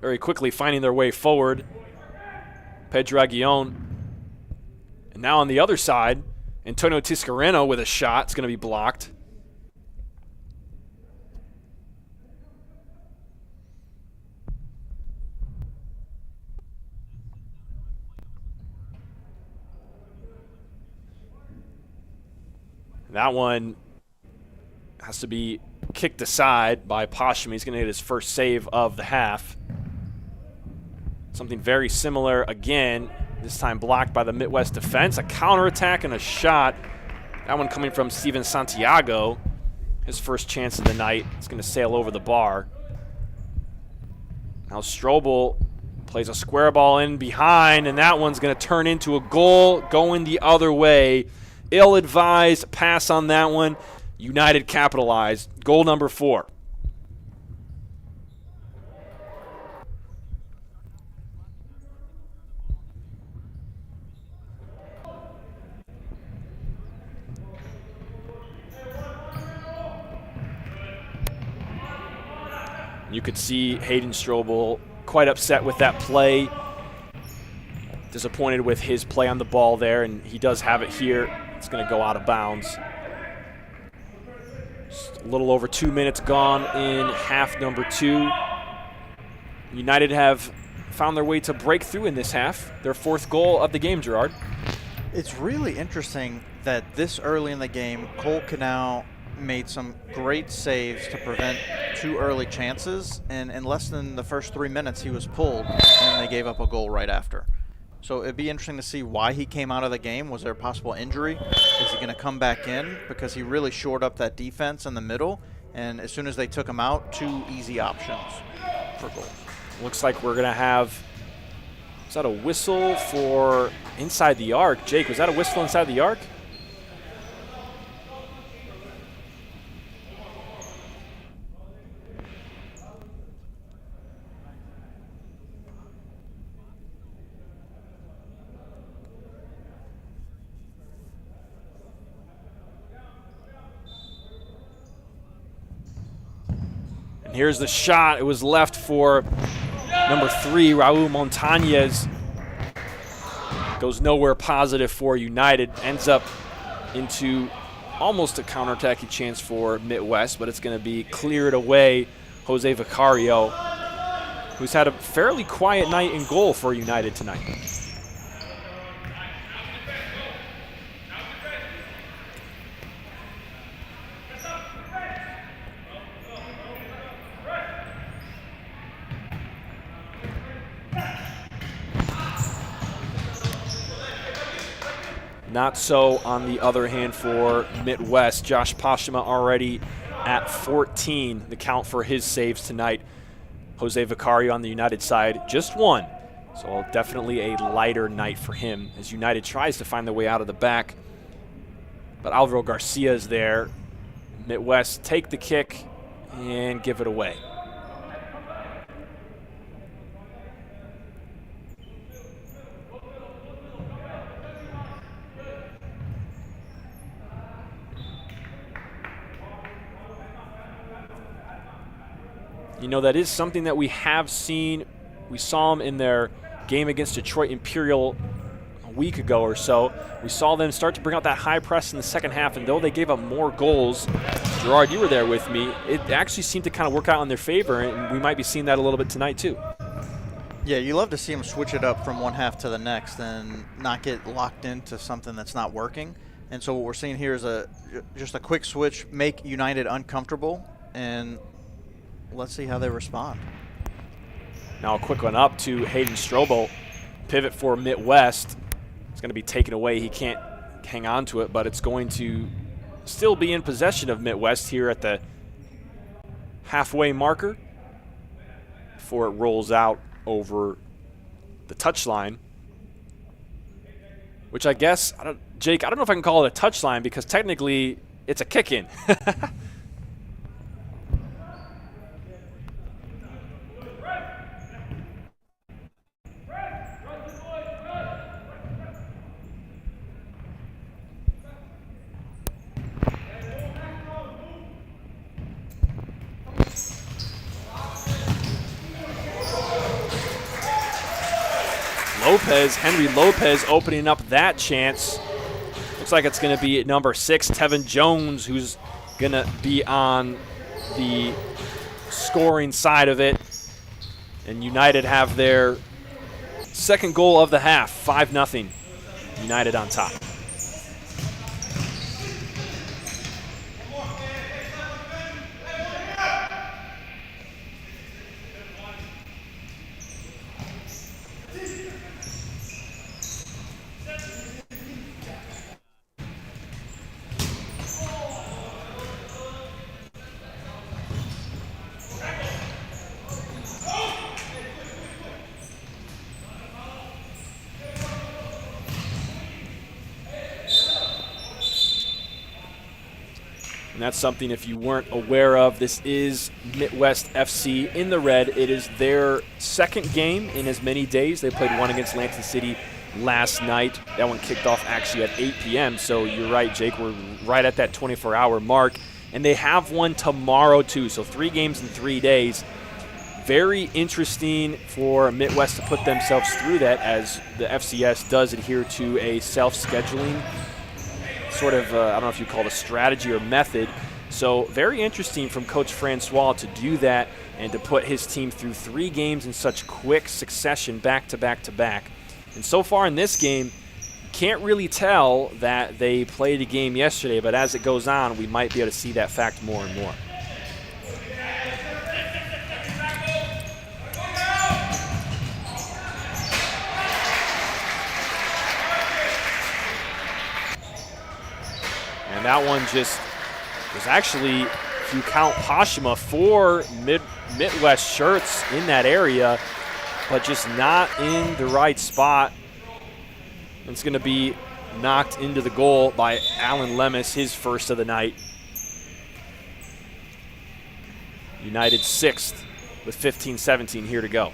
Very quickly finding their way forward. Pedro Aguillon. And now on the other side, Antonio Tiscareno with a shot. It's going to be blocked. That one has to be kicked aside by Pashmi. He's going to get his first save of the half. Something very similar again, this time blocked by the Mitwest defense. A counterattack and a shot. That one coming from Steven Santiago. His first chance of the night. It's going to sail over the bar. Now Strobel plays a square ball in behind, and that one's going to turn into a goal going the other way. Ill-advised pass on that one. United capitalized. Goal number 4. You could see Hayden Strobel quite upset with that play. Disappointed with his play on the ball there, and he does have it here. It's going to go out of bounds. Just a little over 2 minutes gone in half number 2. United have found their way to break through in this half. Their 4th goal of the game, Gerard. It's really interesting that this early in the game, Cole Canal made some great saves to prevent 2 early chances, and in less than the first 3 minutes he was pulled, and they gave up a goal right after. So it'd be interesting to see why he came out of the game. Was there a possible injury? Is he going to come back in? Because he really shored up that defense in the middle, and as soon as they took him out, 2 easy options for goals. Looks like we're going to have, is that a whistle for inside the arc? Jake, was that a whistle inside the arc? Here's the shot. It was left for number 3, Raul Montañez. Goes nowhere positive for United. Ends up into almost a counterattacking chance for Mitwest, but it's going to be cleared away. Jose Vicario, who's had a fairly quiet night in goal for United tonight. Not so on the other hand for Mitwest. Josh Pashima already at 14, the count for his saves tonight. Jose Vicario on the United side, just one. So definitely a lighter night for him as United tries to find their way out of the back. But Alvaro Garcia is there. Mitwest take the kick and give it away. You know, that is something that we have seen. We saw them in their game against Detroit Imperial a week ago or so. We saw them start to bring out that high press in the second half, and though they gave up more goals, Gerard, you were there with me, it actually seemed to kind of work out in their favor, and we might be seeing that a little bit tonight too. Yeah, you love to see them switch it up from one half to the next and not get locked into something that's not working. And so what we're seeing here is just a quick switch, make United uncomfortable, and let's see how they respond. Now a quick one up to Hayden Strobel. Pivot for Mitwest. It's going to be taken away. He can't hang on to it, but it's going to still be in possession of Mitwest here at the halfway marker before it rolls out over the touchline. Which I guess, Jake, I don't know if I can call it a touchline because technically it's a kick-in. Henry Lopez opening up that chance. Looks like it's going to be number 6, Tevin Jones, who's going to be on the scoring side of it. And United have their second goal of the half, 5-0. United on top. And that's something, if you weren't aware of, this is Mitwest FC in the red. It is their second game in as many days. They played one against Lansing City last night. That one kicked off actually at 8 p.m. So you're right, Jake. We're right at that 24-hour mark. And they have one tomorrow, too. So 3 games in 3 days. Very interesting for Mitwest to put themselves through that, as the FCS does adhere to a self-scheduling sort of, I don't know if you call it a strategy or method. So very interesting from Coach Francois to do that and to put his team through 3 games in such quick succession, back to back to back. And so far in this game, can't really tell that they played a game yesterday, but as it goes on, we might be able to see that fact more and more. And that one just was actually, if you count Pashima, 4 Mitwest shirts in that area, but just not in the right spot. It's going to be knocked into the goal by Alan Lemus, his first of the night. United 6th with 15-17 here to go.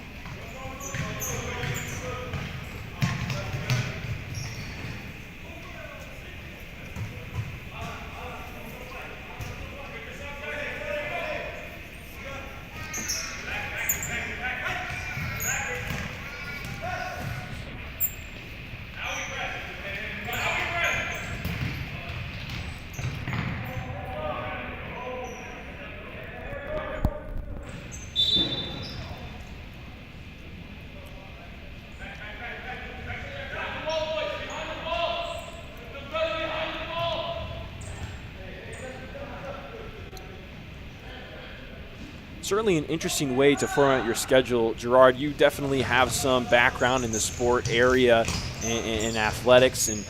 certainly an interesting way to format your schedule. Gerard, you definitely have some background in the sport area in athletics, and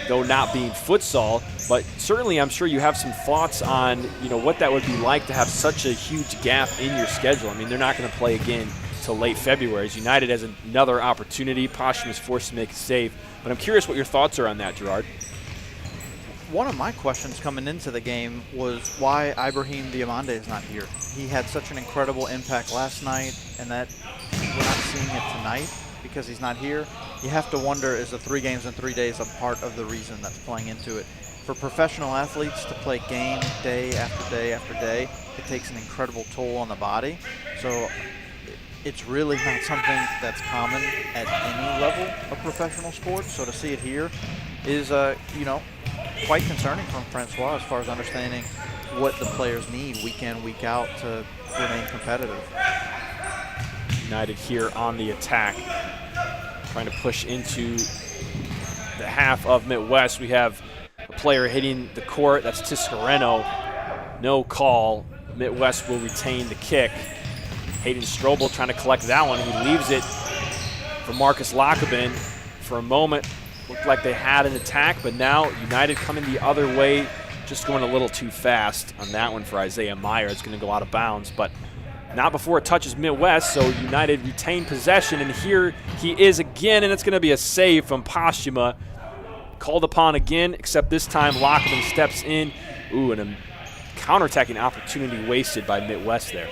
though not being futsal, but certainly I'm sure you have some thoughts on what that would be like to have such a huge gap in your schedule. I mean, they're not going to play again till late February. As United has another opportunity. Posham is forced to make a save, but I'm curious what your thoughts are on that, Gerard. One of my questions coming into the game was why Ibrahim Diamande is not here. He had such an incredible impact last night, and that we're not seeing it tonight because he's not here. You have to wonder, is the 3 games in 3 days a part of the reason that's playing into it? For professional athletes to play game day after day after day, it takes an incredible toll on the body. So it's really not something that's common at any level of professional sports. So to see it here is, quite concerning from Francois as far as understanding what the players need week in, week out to remain competitive. United here on the attack, trying to push into the half of Mitwest. We have a player hitting the court. That's Tiscareno. No call. Mitwest will retain the kick. Hayden Strobel trying to collect that one. He leaves it for Marcus Lockabin. For a moment, looked like they had an attack, but now United coming the other way, just going a little too fast on that one for Isaiah Meyer. It's going to go out of bounds, but not before it touches Mitwest, so United retain possession, and here he is again, and it's going to be a save from Postuma. Called upon again, except this time Lockman steps in. Ooh, and a counterattacking opportunity wasted by Mitwest there.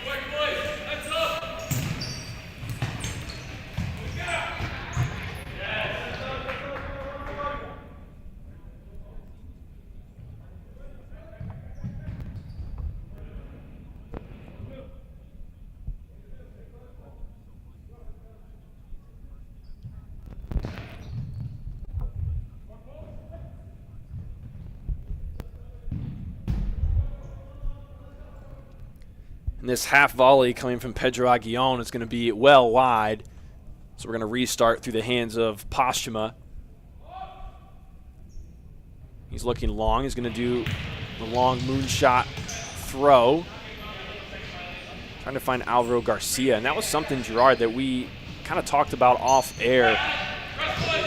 And this half volley coming from Pedro Aguillon is going to be well wide. So we're going to restart through the hands of Postuma. He's looking long. He's going to do the long moonshot throw. Trying to find Alvaro Garcia. And that was something, Gerard, that we kind of talked about off air.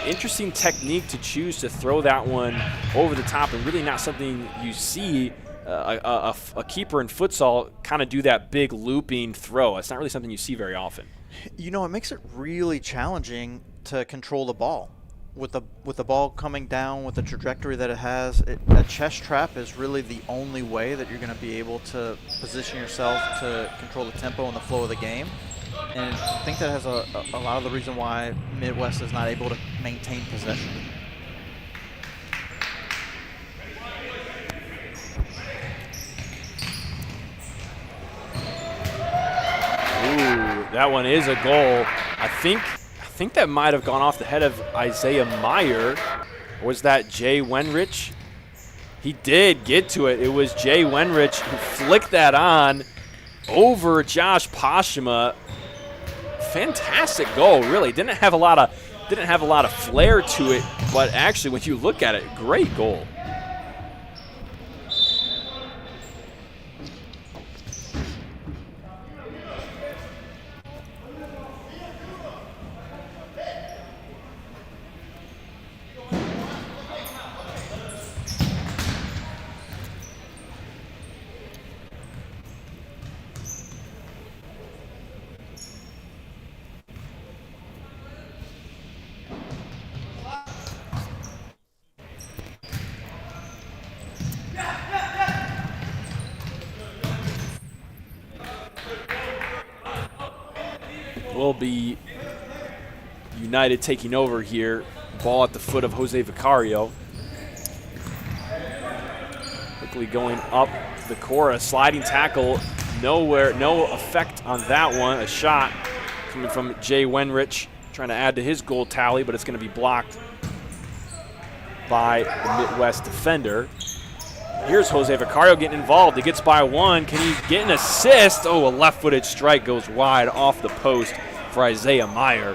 Interesting technique to choose to throw that one over the top, and really not something you see a keeper in futsal kind of do that big looping throw. It's not really something you see very often. It makes it really challenging to control the ball. With the ball coming down with the trajectory that it has, a chest trap is really the only way that you're going to be able to position yourself to control the tempo and the flow of the game. And I think that has a lot of the reason why Mitwest is not able to maintain possession. That one is a goal. I think that might have gone off the head of Isaiah Meyer. Or was that Jay Wenrich? He did get to it. It was Jay Wenrich who flicked that on over Josh Postuma. Fantastic goal, really. Didn't have a lot of flair to it, but actually when you look at it, great goal. Will be United taking over here. Ball at the foot of Jose Vicario. Quickly going up the court. A sliding tackle. Nowhere, no effect on that one. A shot coming from Jay Wenrich, trying to add to his goal tally, but it's going to be blocked by the Mitwest defender. Here's Jose Vicario getting involved. He gets by one. Can he get an assist? Oh, a left-footed strike goes wide off the post for Isaiah Meyer.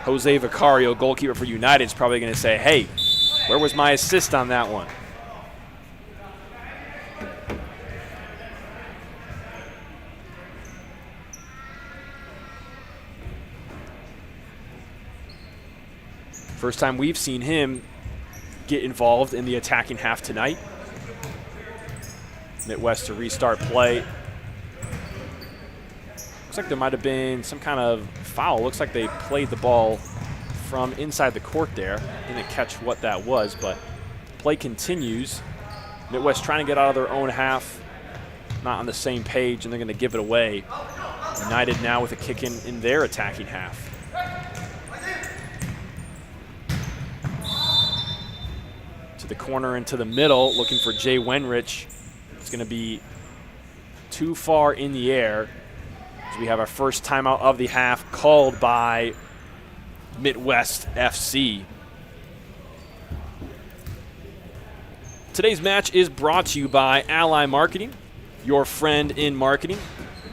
Jose Vicario, goalkeeper for United, is probably going to say, hey, where was my assist on that one? First time we've seen him get involved in the attacking half tonight. Mitwest to restart play. Looks like there might have been some kind of foul. Looks like they played the ball from inside the court there. Didn't catch what that was, but play continues. Mitwest trying to get out of their own half. Not on the same page, and they're going to give it away. United now with a kick in their attacking half. To the corner and to the middle, looking for Jay Wenrich. It's going to be too far in the air. As we have our first timeout of the half called by Mitwest FC. Today's match is brought to you by Ally Marketing, your friend in marketing.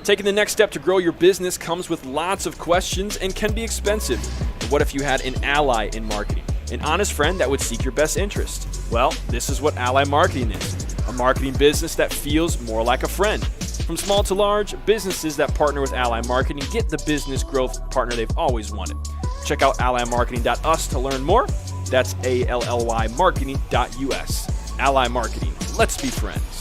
Taking the next step to grow your business comes with lots of questions and can be expensive. But what if you had an ally in marketing? An honest friend that would seek your best interest? Well, this is what Ally Marketing is. A marketing business that feels more like a friend. From small to large, businesses that partner with Ally Marketing get the business growth partner they've always wanted. Check out allymarketing.us to learn more. That's ALLY marketing.us. Ally Marketing. Let's be friends.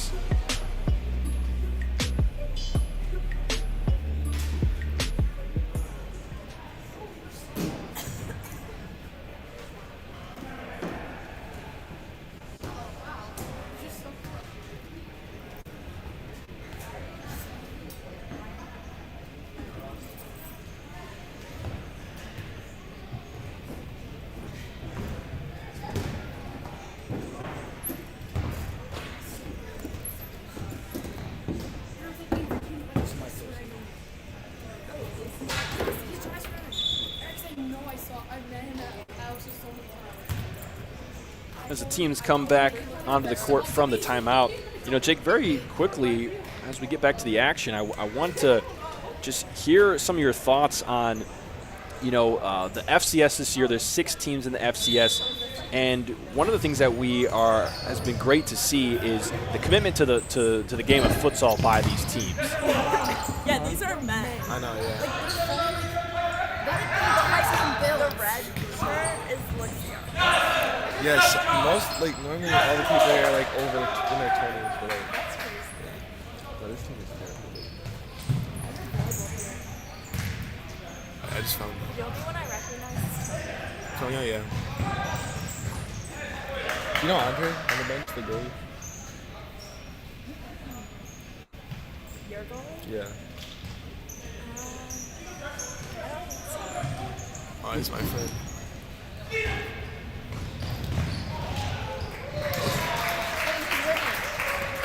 As the teams come back onto the court from the timeout, you know, Jake, very quickly, as we get back to the action, I want to just hear some of your thoughts on, you know, the FCS this year. There's 6 teams in the FCS, and one of the things that has been great to see is the commitment to the game of futsal by these teams. Yeah, these are men. I know, yeah. The red shirt is looks young. Yes, normally all the people here are like over in their 20s, but like, That's crazy. but this team is terrible. I just found that. The only one I recognize is Tonya, yeah. You know Andre on the bench, the goalie? your goalie. Yeah. I don't think so. Oh, he's my friend.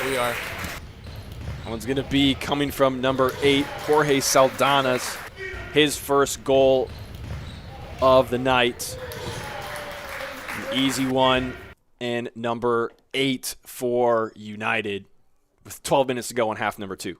Here we are. That one's going to be coming from number 8, Jorge Saldanas, his first goal of the night. An easy one, and number 8 for United with 12 minutes to go in half number 2.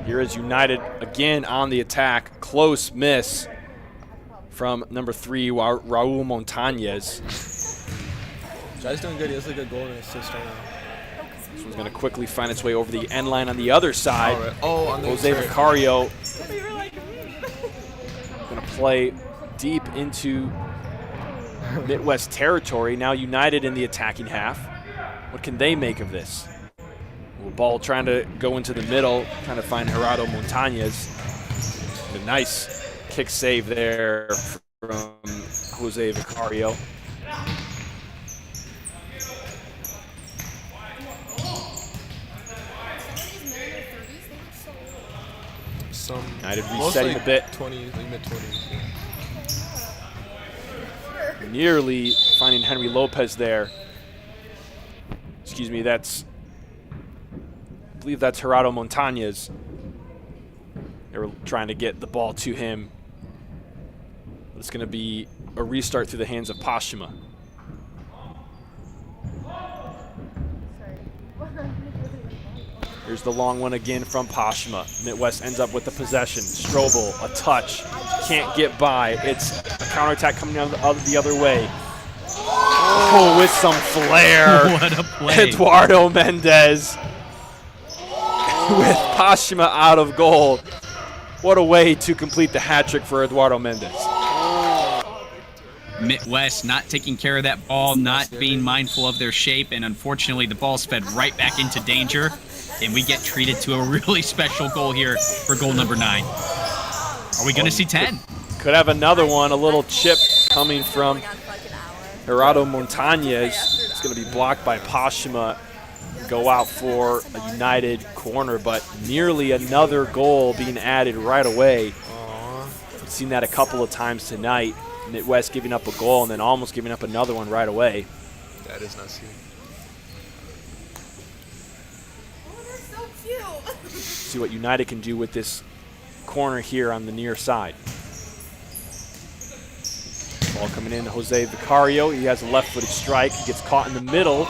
Here is United again on the attack. Close miss from number 3, Raul Montañez. Jai's doing good. He has like a goal and assist right now. This one's going to quickly find its way over the end line on the other side. All right. Oh, on the Jose turn. Vicario You were like, going to play deep into Mitwest territory. Now United in the attacking half. What can they make of this? The ball trying to go into the middle, trying to find Gerardo Montañez. A nice kick save there from Jose Vicario. United resetting a bit. 20s, like mid-20s. Yeah. Nearly finding Henry Lopez there. Excuse me, I believe that's Gerardo Montañez. They were trying to get the ball to him. It's going to be a restart through the hands of Pashima. Here's the long one again from Pashma. Mitwest ends up with the possession. Strobel, a touch, can't get by. It's a counterattack coming out the other way. Oh, with some flair. What a play. Eduardo Mendez with Pashma out of goal. What a way to complete the hat trick for Eduardo Mendez. Mitwest not taking care of that ball, not being mindful of their shape, and unfortunately the ball's fed right back into danger, and we get treated to a really special goal here for goal number 9. Are we going to see 10? Could have another one, a little chip coming from Gerardo Montañez. It's going to be blocked by Pashma. Go out for a United corner, but nearly another goal being added right away. We've seen that a couple of times tonight. Mitwest giving up a goal and then almost giving up another one right away. That is not seen. Oh, they're so cute. See what United can do with this corner here on the near side. Ball coming in to Jose Vicario. He has a left-footed strike. He gets caught in the middle.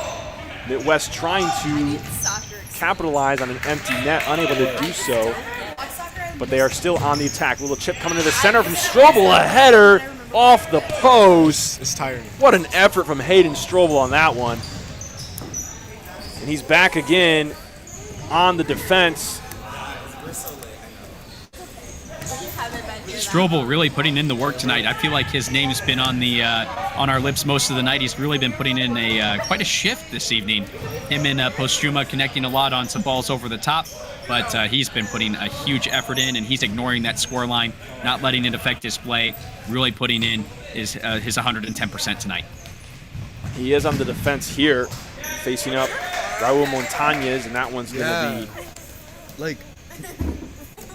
Mitwest trying to capitalize on an empty net, unable to do so. But they are still on the attack. Little chip coming to the center from Strobel. A header off the post. It's tiring. What an effort from Hayden Strobel on that one. And he's back again on the defense. Strobel really putting in the work tonight. I feel like his name's been on the on our lips most of the night. He's really been putting in a quite a shift this evening. Him and Postruma connecting a lot on some balls over the top, but he's been putting a huge effort in, and he's ignoring that score line, not letting it affect his play, really putting in his 110% tonight. He is on the defense here, facing up Raul Montañez, and that one's going to be like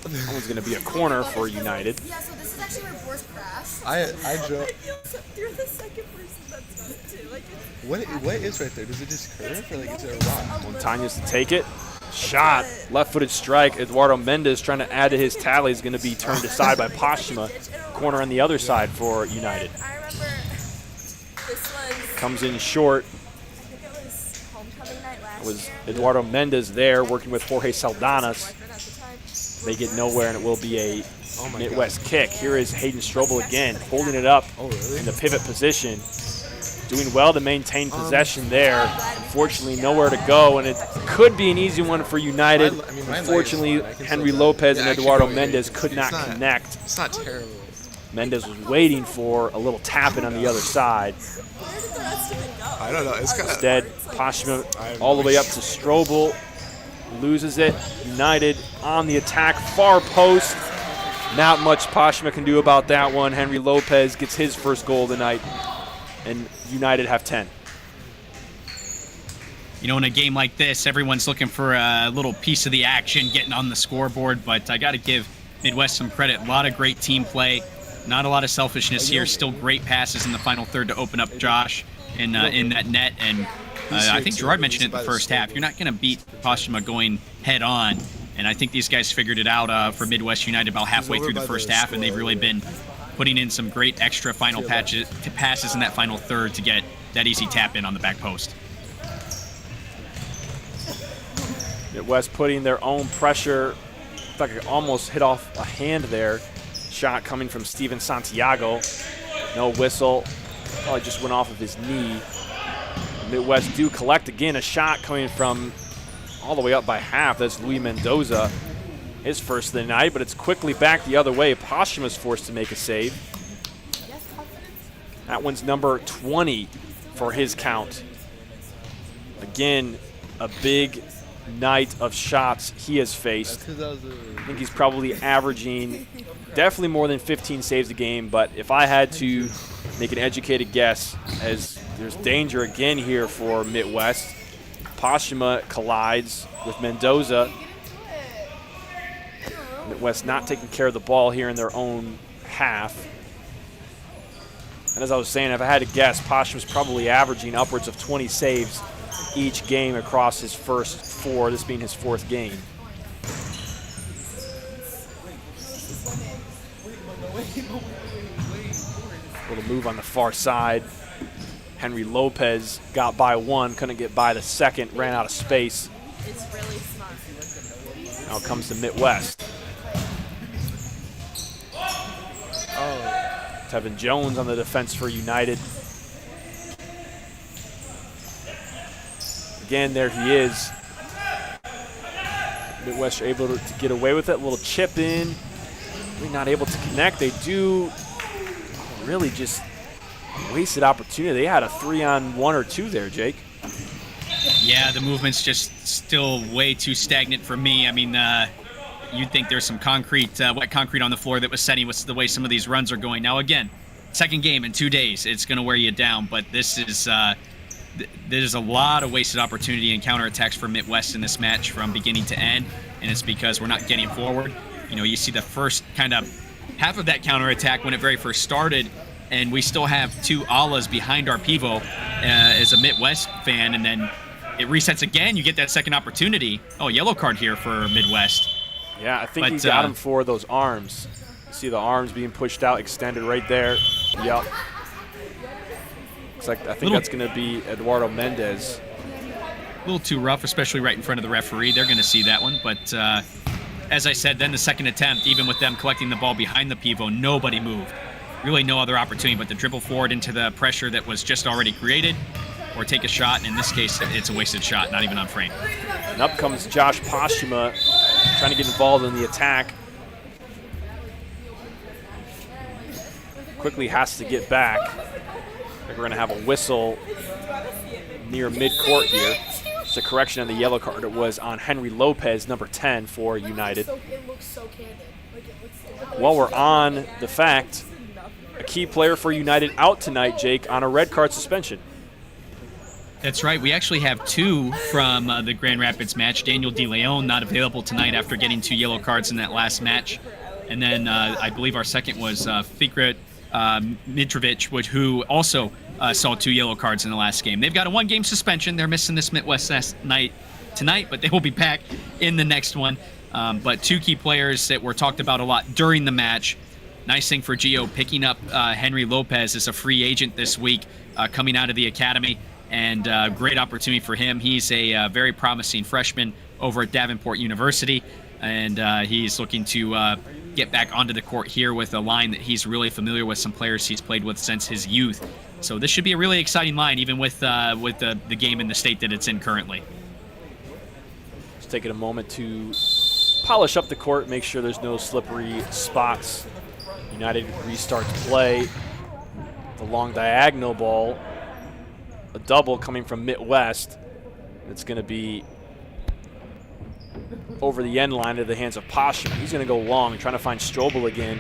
that one's going to be a corner for United. Yeah, so this is actually where Boris crashed. I drove. You're the second person that's done it too. Like, What is right there? Does it just curve or like is it a rock? Montañez to take it. Shot, left-footed strike. Eduardo Mendez trying to add to his tally is going to be turned aside by Pashma. Corner on the other side for United. I remember this was, Comes in short. I think it was homecoming night last It was year. Eduardo Mendez there working with Jorge Saldanas. Record at the time. They get nowhere, and it will be a Oh my Midwest kick. Here is Hayden Strobel again, holding it up Oh really? in the pivot position. Doing well to maintain possession there. Unfortunately, nowhere to go, and it could be an easy one for United. My leg is Unfortunately, fine. I can Henry still do it. Lopez Yeah, and actually, Eduardo no, Mendez it's could not not- connect. It's not terrible. Mendez was waiting for a little tap in on the other side. Where did the rest of it go? I don't know. It's kind of. Instead, Pashma all the way up to Strobel. Loses it. United on the attack. Far post. Not much Pashma can do about that one. Henry Lopez gets his first goal tonight, and United have 10. You know, in a game like this, everyone's looking for a little piece of the action, getting on the scoreboard, but I got to give Midwest some credit. A lot of great team play, not a lot of selfishness here. Still great passes in the final third to open up Josh in that net. And I think Gerard mentioned it in the first half. You're not going to beat Pashma going head on. And I think these guys figured it out for Midwest United about halfway through the first half, and they've really been putting in some great extra final passes in that final third to get that easy tap in on the back post. Midwest putting their own pressure. Looks like it almost hit off a hand there. Shot coming from Steven Santiago. No whistle. Probably just went off of his knee. Midwest do collect again. A shot coming from all the way up by half. That's Luis Mendoza. His first of the night, but it's quickly back the other way. Pashma is forced to make a save. That one's number 20 for his count. Again, a big night of shots he has faced. I think he's probably averaging definitely more than 15 saves a game, but if I had to make an educated guess, as there's danger again here for Midwest. Pashma collides with Mendoza. Midwest not taking care of the ball here in their own half. And as I was saying, if I had to guess, Pashma's probably averaging upwards of 20 saves each game across his first 4, this being his 4th game. Little move on the far side. Henry Lopez got by one, couldn't get by the second, ran out of space. It's really smart. Now it comes to Mitwest. Tevin Jones on the defense for United. Again, there he is. Mitwest are able to get away with it. A little chip in. Really not able to connect. They do really just wasted opportunity. They had a 3-on-1 or 2 there, Jake. Yeah, the movement's just still way too stagnant for me. I mean, you'd think there's some concrete, wet concrete on the floor that was setting with the way some of these runs are going. Now, again, second game in 2 days, it's going to wear you down, but this is there's a lot of wasted opportunity and counterattacks for Mitwest in this match from beginning to end, and it's because we're not getting forward. You know, you see the first kind of half of that counterattack when it very first started, and we still have 2 Alas behind our pivot as a Mitwest fan, and then it resets again. You get that second opportunity. Oh, yellow card here for Mitwest. Yeah, I think he got him for those arms. You see the arms being pushed out, extended right there. Yep. Looks like I think that's going to be Eduardo Mendez. A little too rough, especially right in front of the referee. They're going to see that one. But as I said, then the second attempt, even with them collecting the ball behind the pivot, nobody moved. Really no other opportunity but to dribble forward into the pressure that was just already created or take a shot. And in this case, it's a wasted shot, not even on frame. And up comes Josh Postuma, trying to get involved in the attack. Quickly has to get back. I think we're going to have a whistle near midcourt here. It's a correction on the yellow card. It was on Henry Lopez, number 10 for United. While we're on the fact, a key player for United out tonight, Jake, on a red card suspension. That's right. We actually have 2 from the Grand Rapids match. Daniel DeLeon not available tonight after getting 2 yellow cards in that last match. And then I believe our second was Fikret Mitrovic, who also saw 2 yellow cards in the last game. They've got a 1-game suspension. They're missing this Mitwest night tonight, but they will be back in the next one. But 2 key players that were talked about a lot during the match. Nice thing for Gio picking up Henry Lopez as a free agent this week, coming out of the academy. And great opportunity for him. He's a very promising freshman over at Davenport University, and he's looking to get back onto the court here with a line that he's really familiar with, some players he's played with since his youth. So this should be a really exciting line, even with the game in the state that it's in currently. Just taking a moment to polish up the court, make sure there's no slippery spots. United restarts play. The long diagonal ball. A double coming from Mitwest. It's going to be over the end line to the hands of Pasha. He's going to go long, trying to find Strobel again.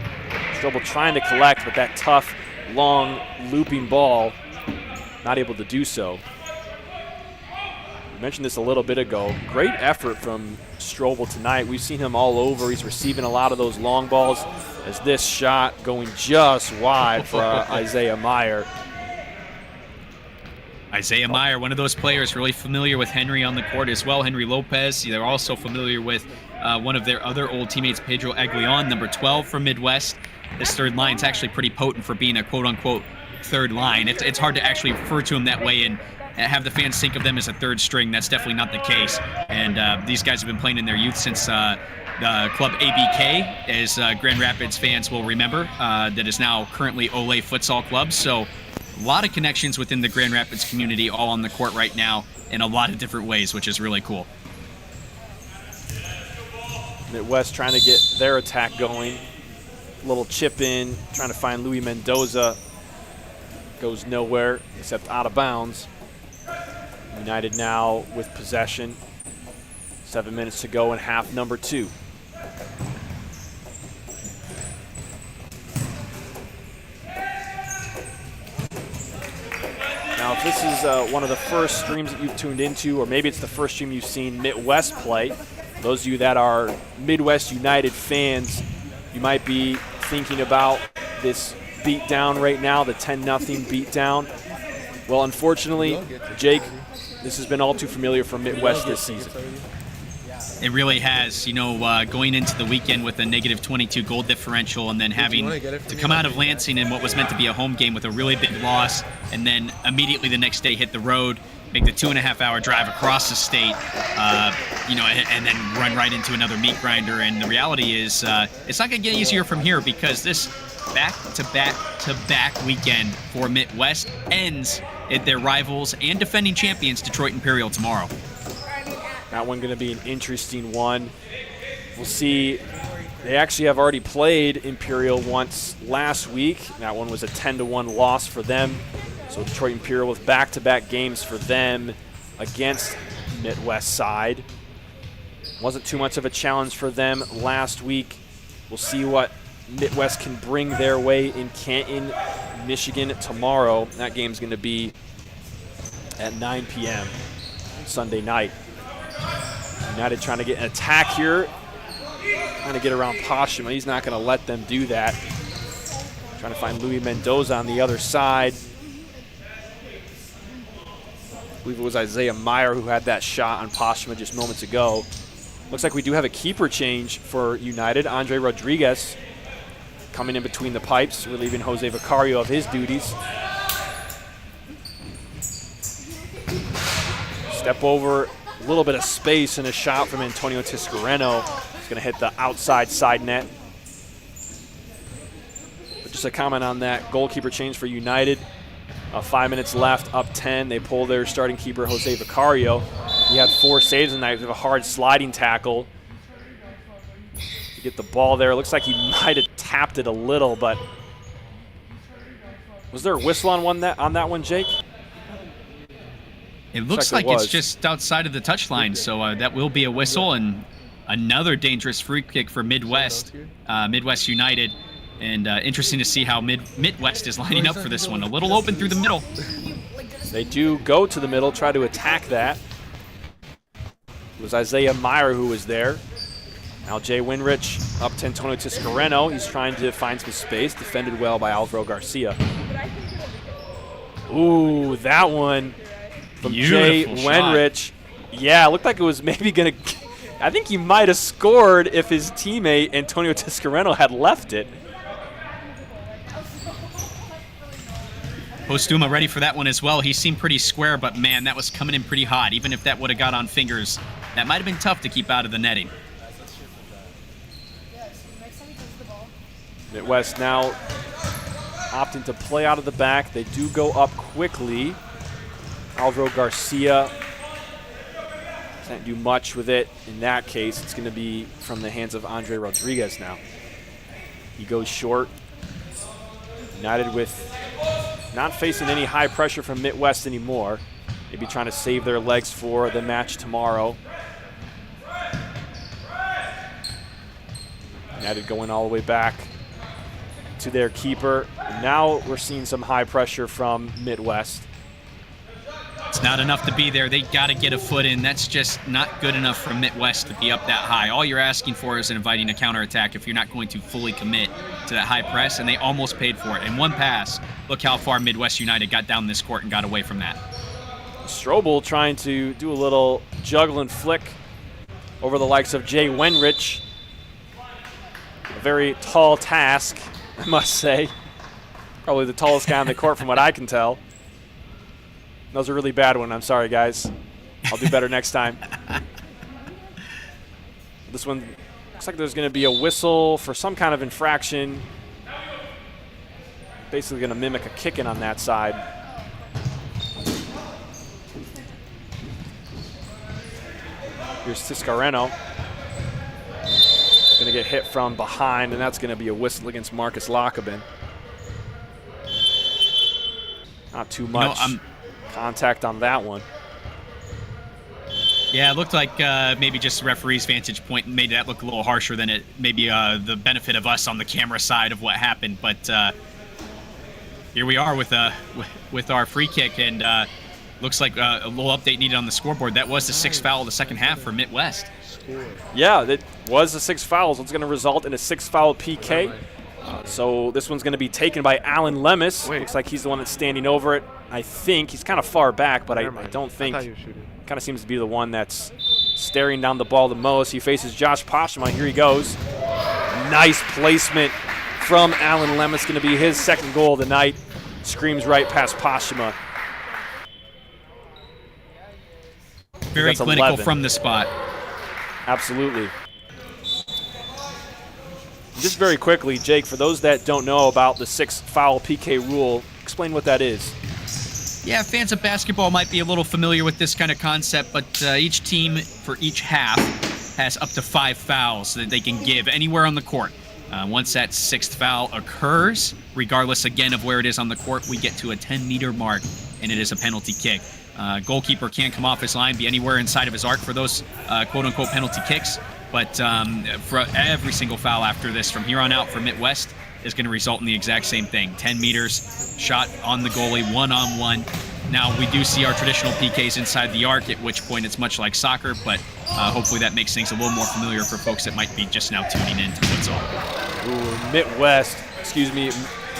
Strobel trying to collect, but that tough, long, looping ball, not able to do so. We mentioned this a little bit ago. Great effort from Strobel tonight. We've seen him all over. He's receiving a lot of those long balls, as this shot going just wide for Isaiah Meyer. Isaiah Meyer, one of those players really familiar with Henry on the court as well. Henry Lopez, they're also familiar with one of their other old teammates, Pedro Aguillon, number 12 from Midwest. This third line is actually pretty potent for being a quote-unquote third line. It's hard to actually refer to him that way and have the fans think of them as a third string. That's definitely not the case. And these guys have been playing in their youth since the club ABK, as Grand Rapids fans will remember, that is now currently Ole Futsal Club. So a lot of connections within the Grand Rapids community all on the court right now in a lot of different ways, which is really cool. Mitwest trying to get their attack going. Little chip in, trying to find Louis Mendoza. Goes nowhere except out of bounds. United now with possession. 7 minutes to go in half number 2. Now, if this is one of the first streams that you've tuned into, or maybe it's the first stream you've seen Mitwest play, those of you that are Midwest United fans, you might be thinking about this beatdown right now, the 10-0 beatdown. Well, unfortunately, Jake, this has been all too familiar for Midwest this season. It really has, going into the weekend with a negative 22 goal differential and then having to come out of Lansing in what was meant to be a home game with a really big loss, and then immediately the next day hit the road, make the 2.5-hour drive across the state, and then run right into another meat grinder. And the reality is, it's not going to get easier from here, because this back-to-back weekend for Mitwest ends at their rivals and defending champions Detroit Imperial tomorrow. That one going to be an interesting one. We'll see. They actually have already played Imperial once last week. That one was a 10-1 loss for them. So Detroit Imperial with back-to-back games for them against Mitwest side. Wasn't too much of a challenge for them last week. We'll see what Mitwest can bring their way in Canton, Michigan tomorrow. That game's going to be at 9 p.m. Sunday night. United trying to get an attack here. Trying to get around Poshima. He's not going to let them do that. Trying to find Louis Mendoza on the other side. I believe it was Isaiah Meyer who had that shot on Poshima just moments ago. Looks like we do have a keeper change for United. Andre Rodriguez coming in between the pipes, relieving Jose Vicario of his duties. Step over, a little bit of space, and a shot from Antonio Tiscareno. It's going to hit the outside side net. But just a comment on that goalkeeper change for United. 5 minutes left, up 10. They pull their starting keeper, Jose Vicario. He had 4 saves tonight with a hard sliding tackle to get the ball there. It looks like he might have tapped it a little, but was there a whistle on that one, Jake? It looks like it's just outside of the touchline, so that will be a whistle, and another dangerous free kick for Mitwest United. And interesting to see how Mitwest is lining up for this one. A little open through the middle. They do go to the middle, try to attack that. It was Isaiah Meyer who was there. Now Jay Winrich up to Antonio Tiscareno. He's trying to find some space, defended well by Alvaro Garcia. Ooh, that one from Jay Winrich. Yeah, it looked like it was maybe going to... I think he might have scored if his teammate Antonio Tiscareno had left it. Postuma ready for that one as well. He seemed pretty square, but man, that was coming in pretty hot. Even if that would have got on fingers, that might have been tough to keep out of the netting. Mitwest now opting to play out of the back. They do go up quickly. Alvaro Garcia can't do much with it. In that case, it's going to be from the hands of Andre Rodriguez now. He goes short. United with not facing any high pressure from Mitwest anymore. Maybe trying to save their legs for the match tomorrow. United going all the way back to their keeper. And now we're seeing some high pressure from Mitwest. It's not enough to be there. They got to get a foot in. That's just not good enough for Mitwest to be up that high. All you're asking for is inviting a counterattack if you're not going to fully commit to that high press, and they almost paid for it. In one pass, look how far Mitwest United got down this court and got away from that. Strobel trying to do a little juggle and flick over the likes of Jay Wenrich. A very tall task, I must say. Probably the tallest guy on the court from what I can tell. That was a really bad one. I'm sorry, guys. I'll do better next time. This one looks like there's going to be a whistle for some kind of infraction. Basically going to mimic a kick-in on that side. Here's Tiscareno. Going to get hit from behind, and that's going to be a whistle against Marcus Lockabin. Not too much contact on that one. Yeah, it looked like maybe just the referee's vantage point made that look a little harsher than it maybe the benefit of us on the camera side of what happened. But here we are with our free kick, and looks like a little update needed on the scoreboard. That was the 6th foul of the second half for Mitwest. Yeah, that was the 6 fouls. It's going to result in a 6-foul PK. So this one's going to be taken by Alan Lemus. Looks like he's the one that's standing over it. I think he's kind of far back, but I don't think. Kind of seems to be the one that's staring down the ball the most. He faces Josh Poshima. Here he goes. Nice placement from Alan Lemus. Going to be his second goal of the night. Screams right past Poshima. Very that's clinical 11. from the spot. Absolutely. Just very quickly, Jake, for those that don't know about the 6-foul PK rule, explain what that is. Yeah, fans of basketball might be a little familiar with this kind of concept, but each team for each half has up to 5 fouls that they can give anywhere on the court. Once that 6th foul occurs, regardless again of where it is on the court, we get to a 10-meter mark, and it is a penalty kick. Goalkeeper can't come off his line, be anywhere inside of his arc for those quote-unquote penalty kicks. But for every single foul after this from here on out for Mitwest is going to result in the exact same thing. 10 meters, shot on the goalie, one-on-one. Now, we do see our traditional PKs inside the arc, at which point it's much like soccer, but hopefully that makes things a little more familiar for folks that might be just now tuning in to futsal.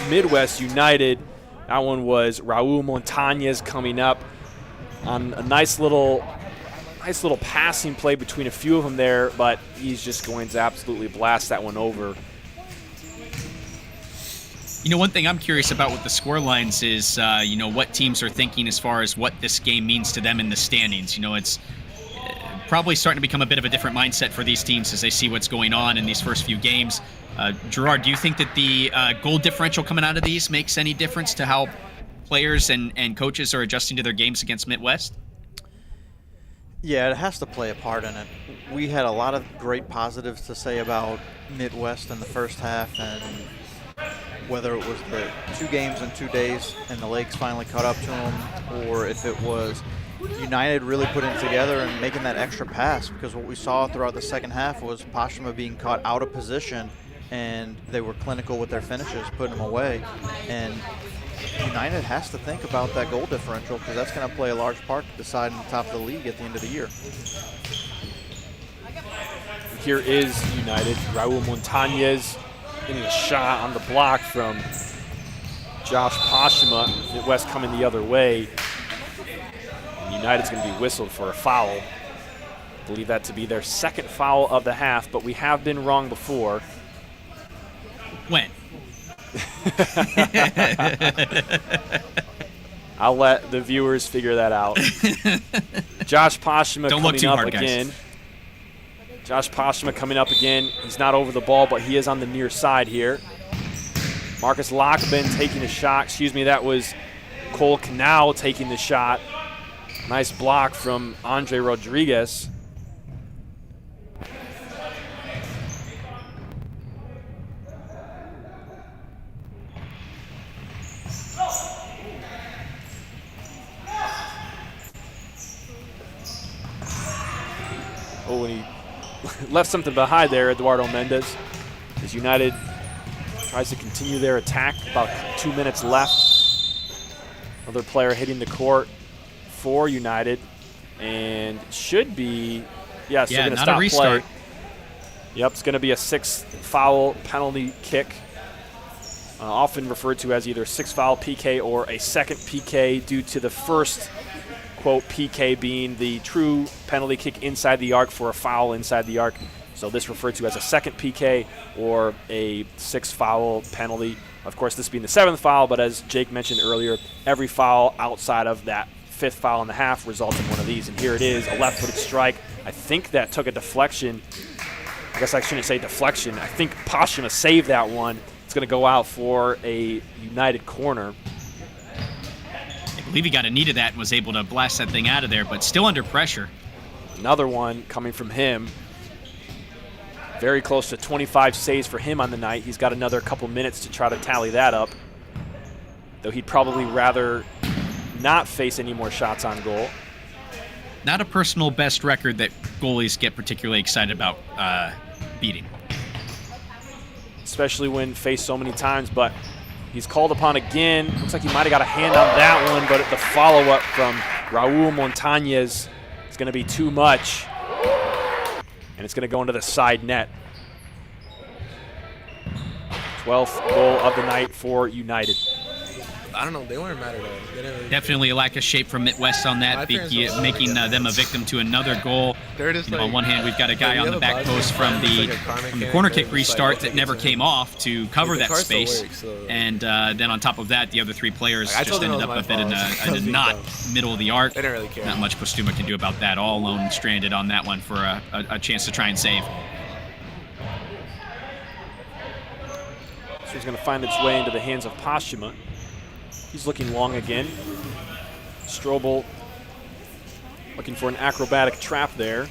Midwest United. That one was Raul Montañez coming up on a nice little passing play between a few of them there, but he's just going to absolutely blast that one over. You know, one thing I'm curious about with the score lines is, what teams are thinking as far as what this game means to them in the standings. You know, it's probably starting to become a bit of a different mindset for these teams as they see what's going on in these first few games. Gerard, do you think that the goal differential coming out of these makes any difference to how players and coaches are adjusting to their games against Mitwest? Yeah, it has to play a part in it. We had a lot of great positives to say about Mitwest in the first half, and whether it was the 2 games in 2 days and the Lakes finally caught up to them, or if it was United really putting it together and making that extra pass, because what we saw throughout the second half was Pashima being caught out of position, and they were clinical with their finishes, putting them away. And United has to think about that goal differential, because that's going to play a large part to deciding the top of the league at the end of the year. Here is United. Raul Montañez getting a shot on the block from Josh Pashima. Midwest coming the other way. And United's going to be whistled for a foul. I believe that to be their 2nd foul of the half, but we have been wrong before. When? I'll let the viewers figure that out. Josh Pashima coming up again. Josh Pashima coming up again. He's not over the ball, but he is on the near side here. Marcus Lockman taking a shot. That was Cole Canal taking the shot. Nice block from Andre Rodriguez. Oh, and he left something behind there, Eduardo Mendez. As United tries to continue their attack, about 2 minutes left. Another player hitting the court for United, and should be, yes, they're going to stop play. Yep, it's going to be a 6-foul penalty kick, often referred to as either 6-foul PK or a second PK, due to the first quote PK being the true penalty kick inside the arc for a foul inside the arc. So this referred to as a second PK or a 6-foul penalty. Of course, this being the 7th foul, but as Jake mentioned earlier, every foul outside of that 5th foul in the half results in one of these. And here it is, a left-footed strike. I think that took a deflection. I guess I shouldn't say deflection. I think Pashima saved that one. It's going to go out for a United corner. I believe he got a knee to that and was able to blast that thing out of there, but still under pressure. Another one coming from him. Very close to 25 saves for him on the night. He's got another couple minutes to try to tally that up, though he'd probably rather not face any more shots on goal. Not a personal best record that goalies get particularly excited about beating. Especially when faced so many times, but he's called upon again. Looks like he might have got a hand on that one, but the follow-up from Raul Montañez is going to be too much. And it's going to go into the side net. 12th goal of the night for United. I don't know. They weren't mad at all. They didn't really Definitely a lack of shape from Mitwest on that, making them a victim to another goal. They're just On one hand, we've got a guy on the back post from the corner kick restart that never came off to cover that space. And then on top of that, the other three players just ended up a bit in a knot middle of the arc. They didn't really care. Not much Postuma can do about that. All alone, stranded on that one for a chance to try and save. So he's going to find its way into the hands of Postuma. He's looking long again. Strobel looking for an acrobatic trap there.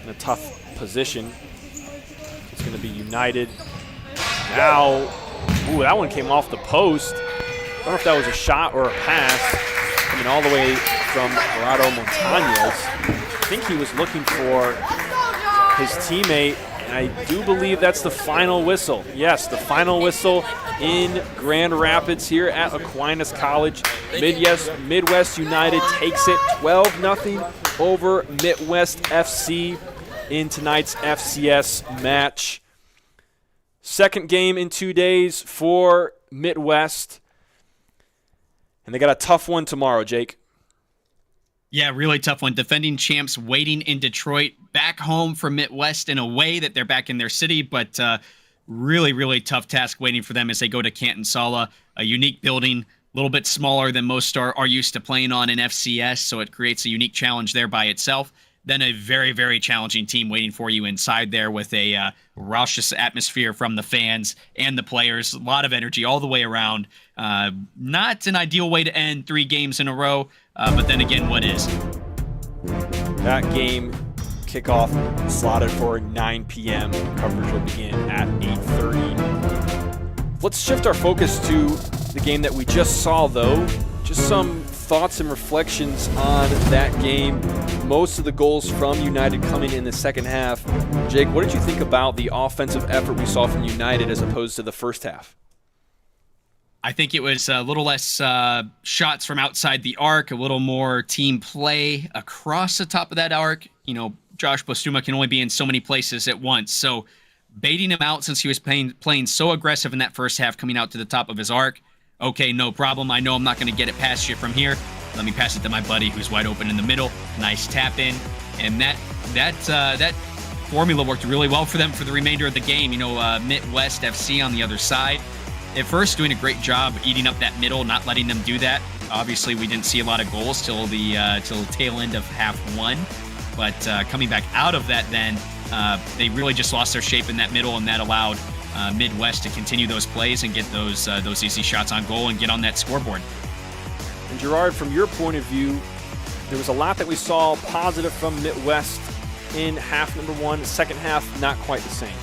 In a tough position. It's going to be United. Now, ooh, that one came off the post. I don't know if that was a shot or a pass. Coming all the way from Gerardo Montañez. I think he was looking for his teammate, and I do believe that's the final whistle. Yes, the final whistle in Grand Rapids here at Aquinas College. Midwest United takes it 12-0 over Mitwest FC in tonight's FCS match. Second game in 2 days for Midwest. And they got a tough one tomorrow, Jake. Yeah, really tough one. Defending champs waiting in Detroit, back home for Mitwest in a way that they're back in their city, but really, really tough task waiting for them as they go to Canton Sala, a unique building, a little bit smaller than most are used to playing on in FCS, so it creates a unique challenge there by itself. Then a very, very challenging team waiting for you inside there with a raucous atmosphere from the fans and the players. A lot of energy all the way around. Not an ideal way to end 3 games in a row, but then again, what is? That game kickoff slotted for 9 p.m. Coverage will begin at 8:30. Let's shift our focus to the game that we just saw, though. Just some thoughts and reflections on that game. Most of the goals from United coming in the second half. Jake, what did you think about the offensive effort we saw from United as opposed to the first half? I think it was a little less shots from outside the arc, a little more team play across the top of that arc. You know, Josh Postuma can only be in so many places at once. So baiting him out since he was playing so aggressive in that first half coming out to the top of his arc. Okay, no problem. I know I'm not going to get it past you from here. Let me pass it to my buddy who's wide open in the middle. Nice tap in. And that formula worked really well for them for the remainder of the game. You know, Mitwest FC on the other side. At first, doing a great job eating up that middle, not letting them do that. Obviously, we didn't see a lot of goals till the tail end of half one. But coming back out of that then, they really just lost their shape in that middle, and that allowed Midwest to continue those plays and get those easy shots on goal and get on that scoreboard. And Gerard, from your point of view, there was a lot that we saw positive from Midwest in half number one. Second half, not quite the same.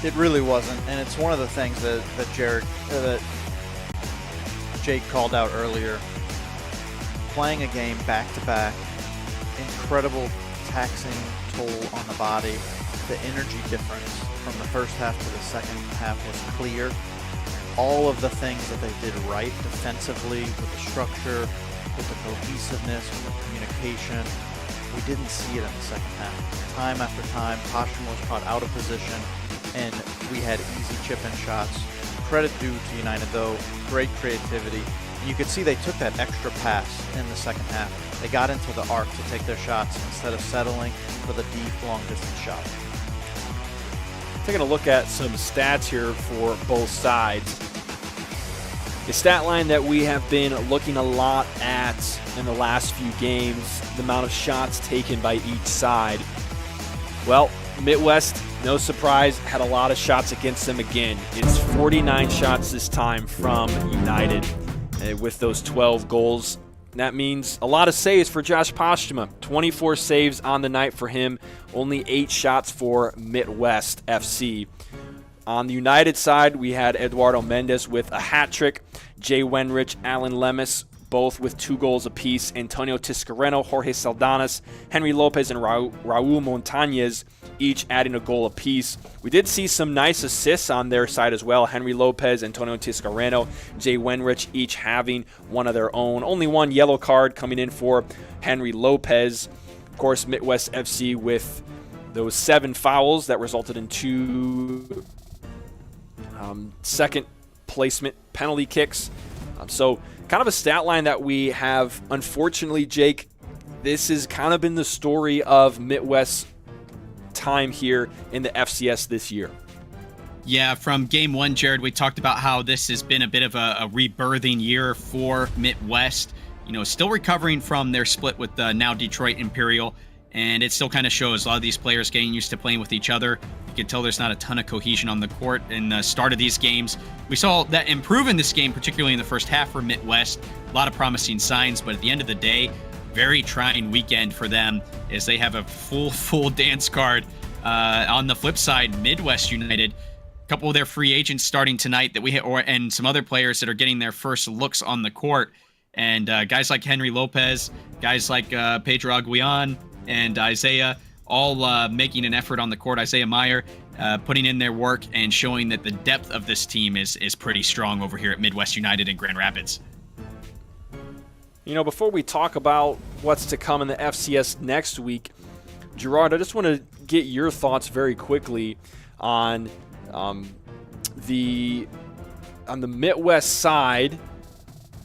It really wasn't, and it's one of the things that Jake called out earlier. Playing a game back-to-back, incredible taxing toll on the body. The energy difference from the first half to the second half was clear. All of the things that they did right defensively, with the structure, with the cohesiveness, with the communication, we didn't see it in the second half. Time after time, Postuma was caught out of position, and we had easy chip-in shots. Credit due to United, though. Great creativity. And you could see they took that extra pass in the second half. They got into the arc to take their shots instead of settling for the deep, long-distance shot. Taking a look at some stats here for both sides. The stat line that we have been looking a lot at in the last few games, the amount of shots taken by each side. Well, Midwest, no surprise, had a lot of shots against them again. It's 49 shots this time from United with those 12 goals. That means a lot of saves for Josh Postuma. 24 saves on the night for him, only 8 shots for Mitwest FC. On the United side, we had Eduardo Mendez with a hat trick, Jay Wenrich, Alan Lemus, both with 2 goals apiece, Antonio Tiscareno, Jorge Saldanas, Henry Lopez, and Raul Montañez, each adding a goal apiece. We did see some nice assists on their side as well. Henry Lopez, Antonio Tiscareno, Jay Wenrich, each having one of their own. Only one yellow card coming in for Henry Lopez. Of course, Mitwest FC with those 7 fouls that resulted in 2 second replacement penalty kicks. So kind of a stat line that we have, unfortunately, Jake, this has kind of been the story of Mitwest's time here in the FCS this year. Yeah, from game one, Jared, we talked about how this has been a bit of a rebirthing year for Mitwest. Still recovering from their split with now Detroit Imperial, and it still kind of shows a lot of these players getting used to playing with each other. You can tell there's not a ton of cohesion on the court in the start of these games. We saw that improve in this game, particularly in the first half for Mitwest. A lot of promising signs, but at the end of the day, very trying weekend for them as they have a full dance card. On the flip side, Midwest United, a couple of their free agents starting tonight that we hit, and some other players that are getting their first looks on the court. And guys like Henry Lopez, guys like Pedro Aguian and Isaiah, all making an effort on the court. Isaiah Meyer putting in their work and showing that the depth of this team is pretty strong over here at Midwest United in Grand Rapids. Before we talk about what's to come in the FCS next week, Gerard, I just want to get your thoughts very quickly on the Midwest side,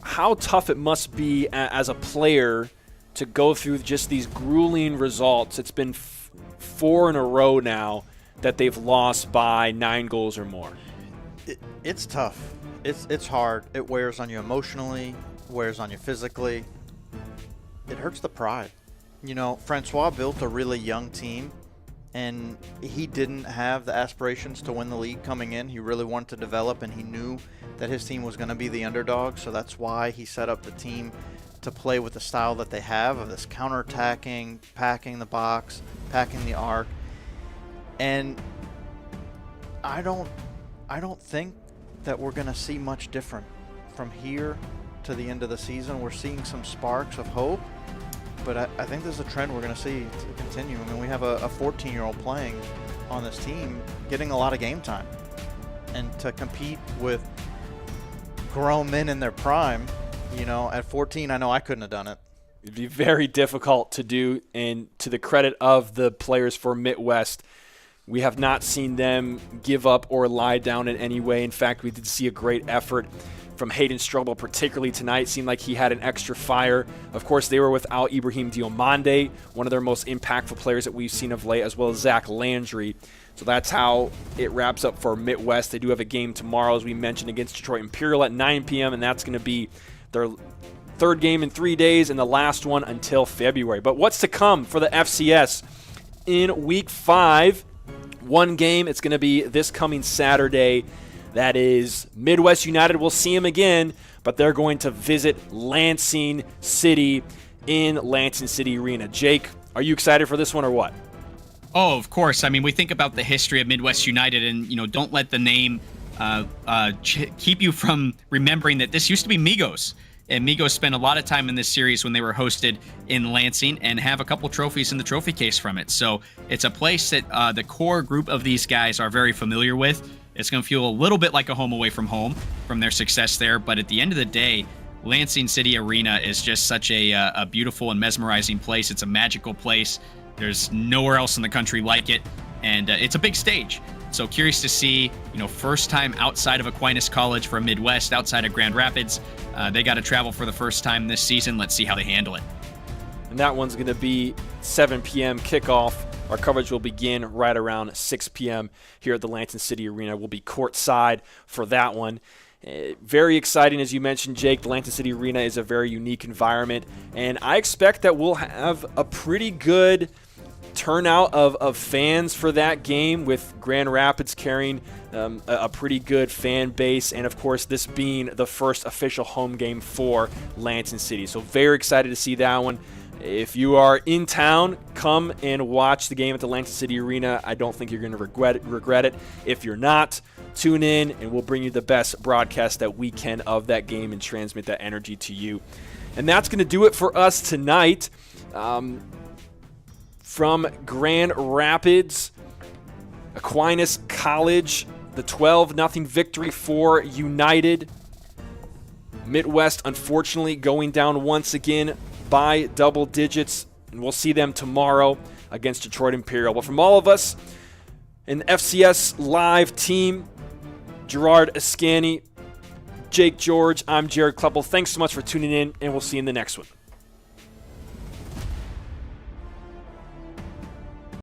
how tough it must be as a player to go through just these grueling results. It's been 4 in a row now that they've lost by 9 goals or more. It's tough. It's hard. It wears on you emotionally, wears on you physically. It hurts the pride. Francois built a really young team, and he didn't have the aspirations to win the league coming in. He really wanted to develop, and he knew that his team was going to be the underdog, so that's why he set up the team to play with the style that they have of this counterattacking, packing the box, packing the arc. And I don't think that we're going to see much different from here to the end of the season. We're seeing some sparks of hope, but I think this is a trend we're going to see to continue. I mean, we have a 14-year-old playing on this team, getting a lot of game time. And to compete with grown men in their prime, at 14, I know I couldn't have done it. It'd be very difficult to do, and to the credit of the players for Midwest, we have not seen them give up or lie down in any way. In fact, we did see a great effort from Hayden Strobel, particularly tonight. Seemed like he had an extra fire. Of course, they were without Ibrahim Diomande, one of their most impactful players that we've seen of late, as well as Zach Landry. So that's how it wraps up for Midwest. They do have a game tomorrow, as we mentioned, against Detroit Imperial at 9 p.m., and that's going to be their third game in 3 days and the last one until February. But what's to come for the FCS in Week 5? One game. It's going to be this coming Saturday. That is Midwest United. We'll see them again, but they're going to visit Lansing City in Lansing City Arena. Jake, are you excited for this one or what? Oh, of course. I mean, we think about the history of Midwest United, and don't let the name keep you from remembering that this used to be Migos. And Migos spent a lot of time in this series when they were hosted in Lansing and have a couple trophies in the trophy case from it. So it's a place that the core group of these guys are very familiar with. It's going to feel a little bit like a home away from home from their success there. But at the end of the day, Lansing City Arena is just such a beautiful and mesmerizing place. It's a magical place. There's nowhere else in the country like it. And it's a big stage. So curious to see, first time outside of Aquinas College for Midwest, outside of Grand Rapids. They got to travel for the first time this season. Let's see how they handle it. And that one's going to be 7 p.m. kickoff. Our coverage will begin right around 6 p.m. here at the Lansing City Arena. We'll be courtside for that one. Very exciting, as you mentioned, Jake. The Lansing City Arena is a very unique environment, and I expect that we'll have a pretty good turnout of fans for that game, with Grand Rapids carrying a pretty good fan base, and of course this being the first official home game for Lansing City. So very excited to see that one. If you are in town, come and watch the game at the Lansing City Arena. I don't think you're going to regret it. If you're not, tune in and we'll bring you the best broadcast that we can of that game and transmit that energy to you. And that's going to do it for us tonight. From Grand Rapids, Aquinas College, the 12-0 victory for United. Midwest, unfortunately, going down once again by double digits, and we'll see them tomorrow against Detroit Imperial. But from all of us in the FCS Live team, Gerard Ascani, Jake George, I'm Jared Kleppel. Thanks so much for tuning in, and we'll see you in the next one.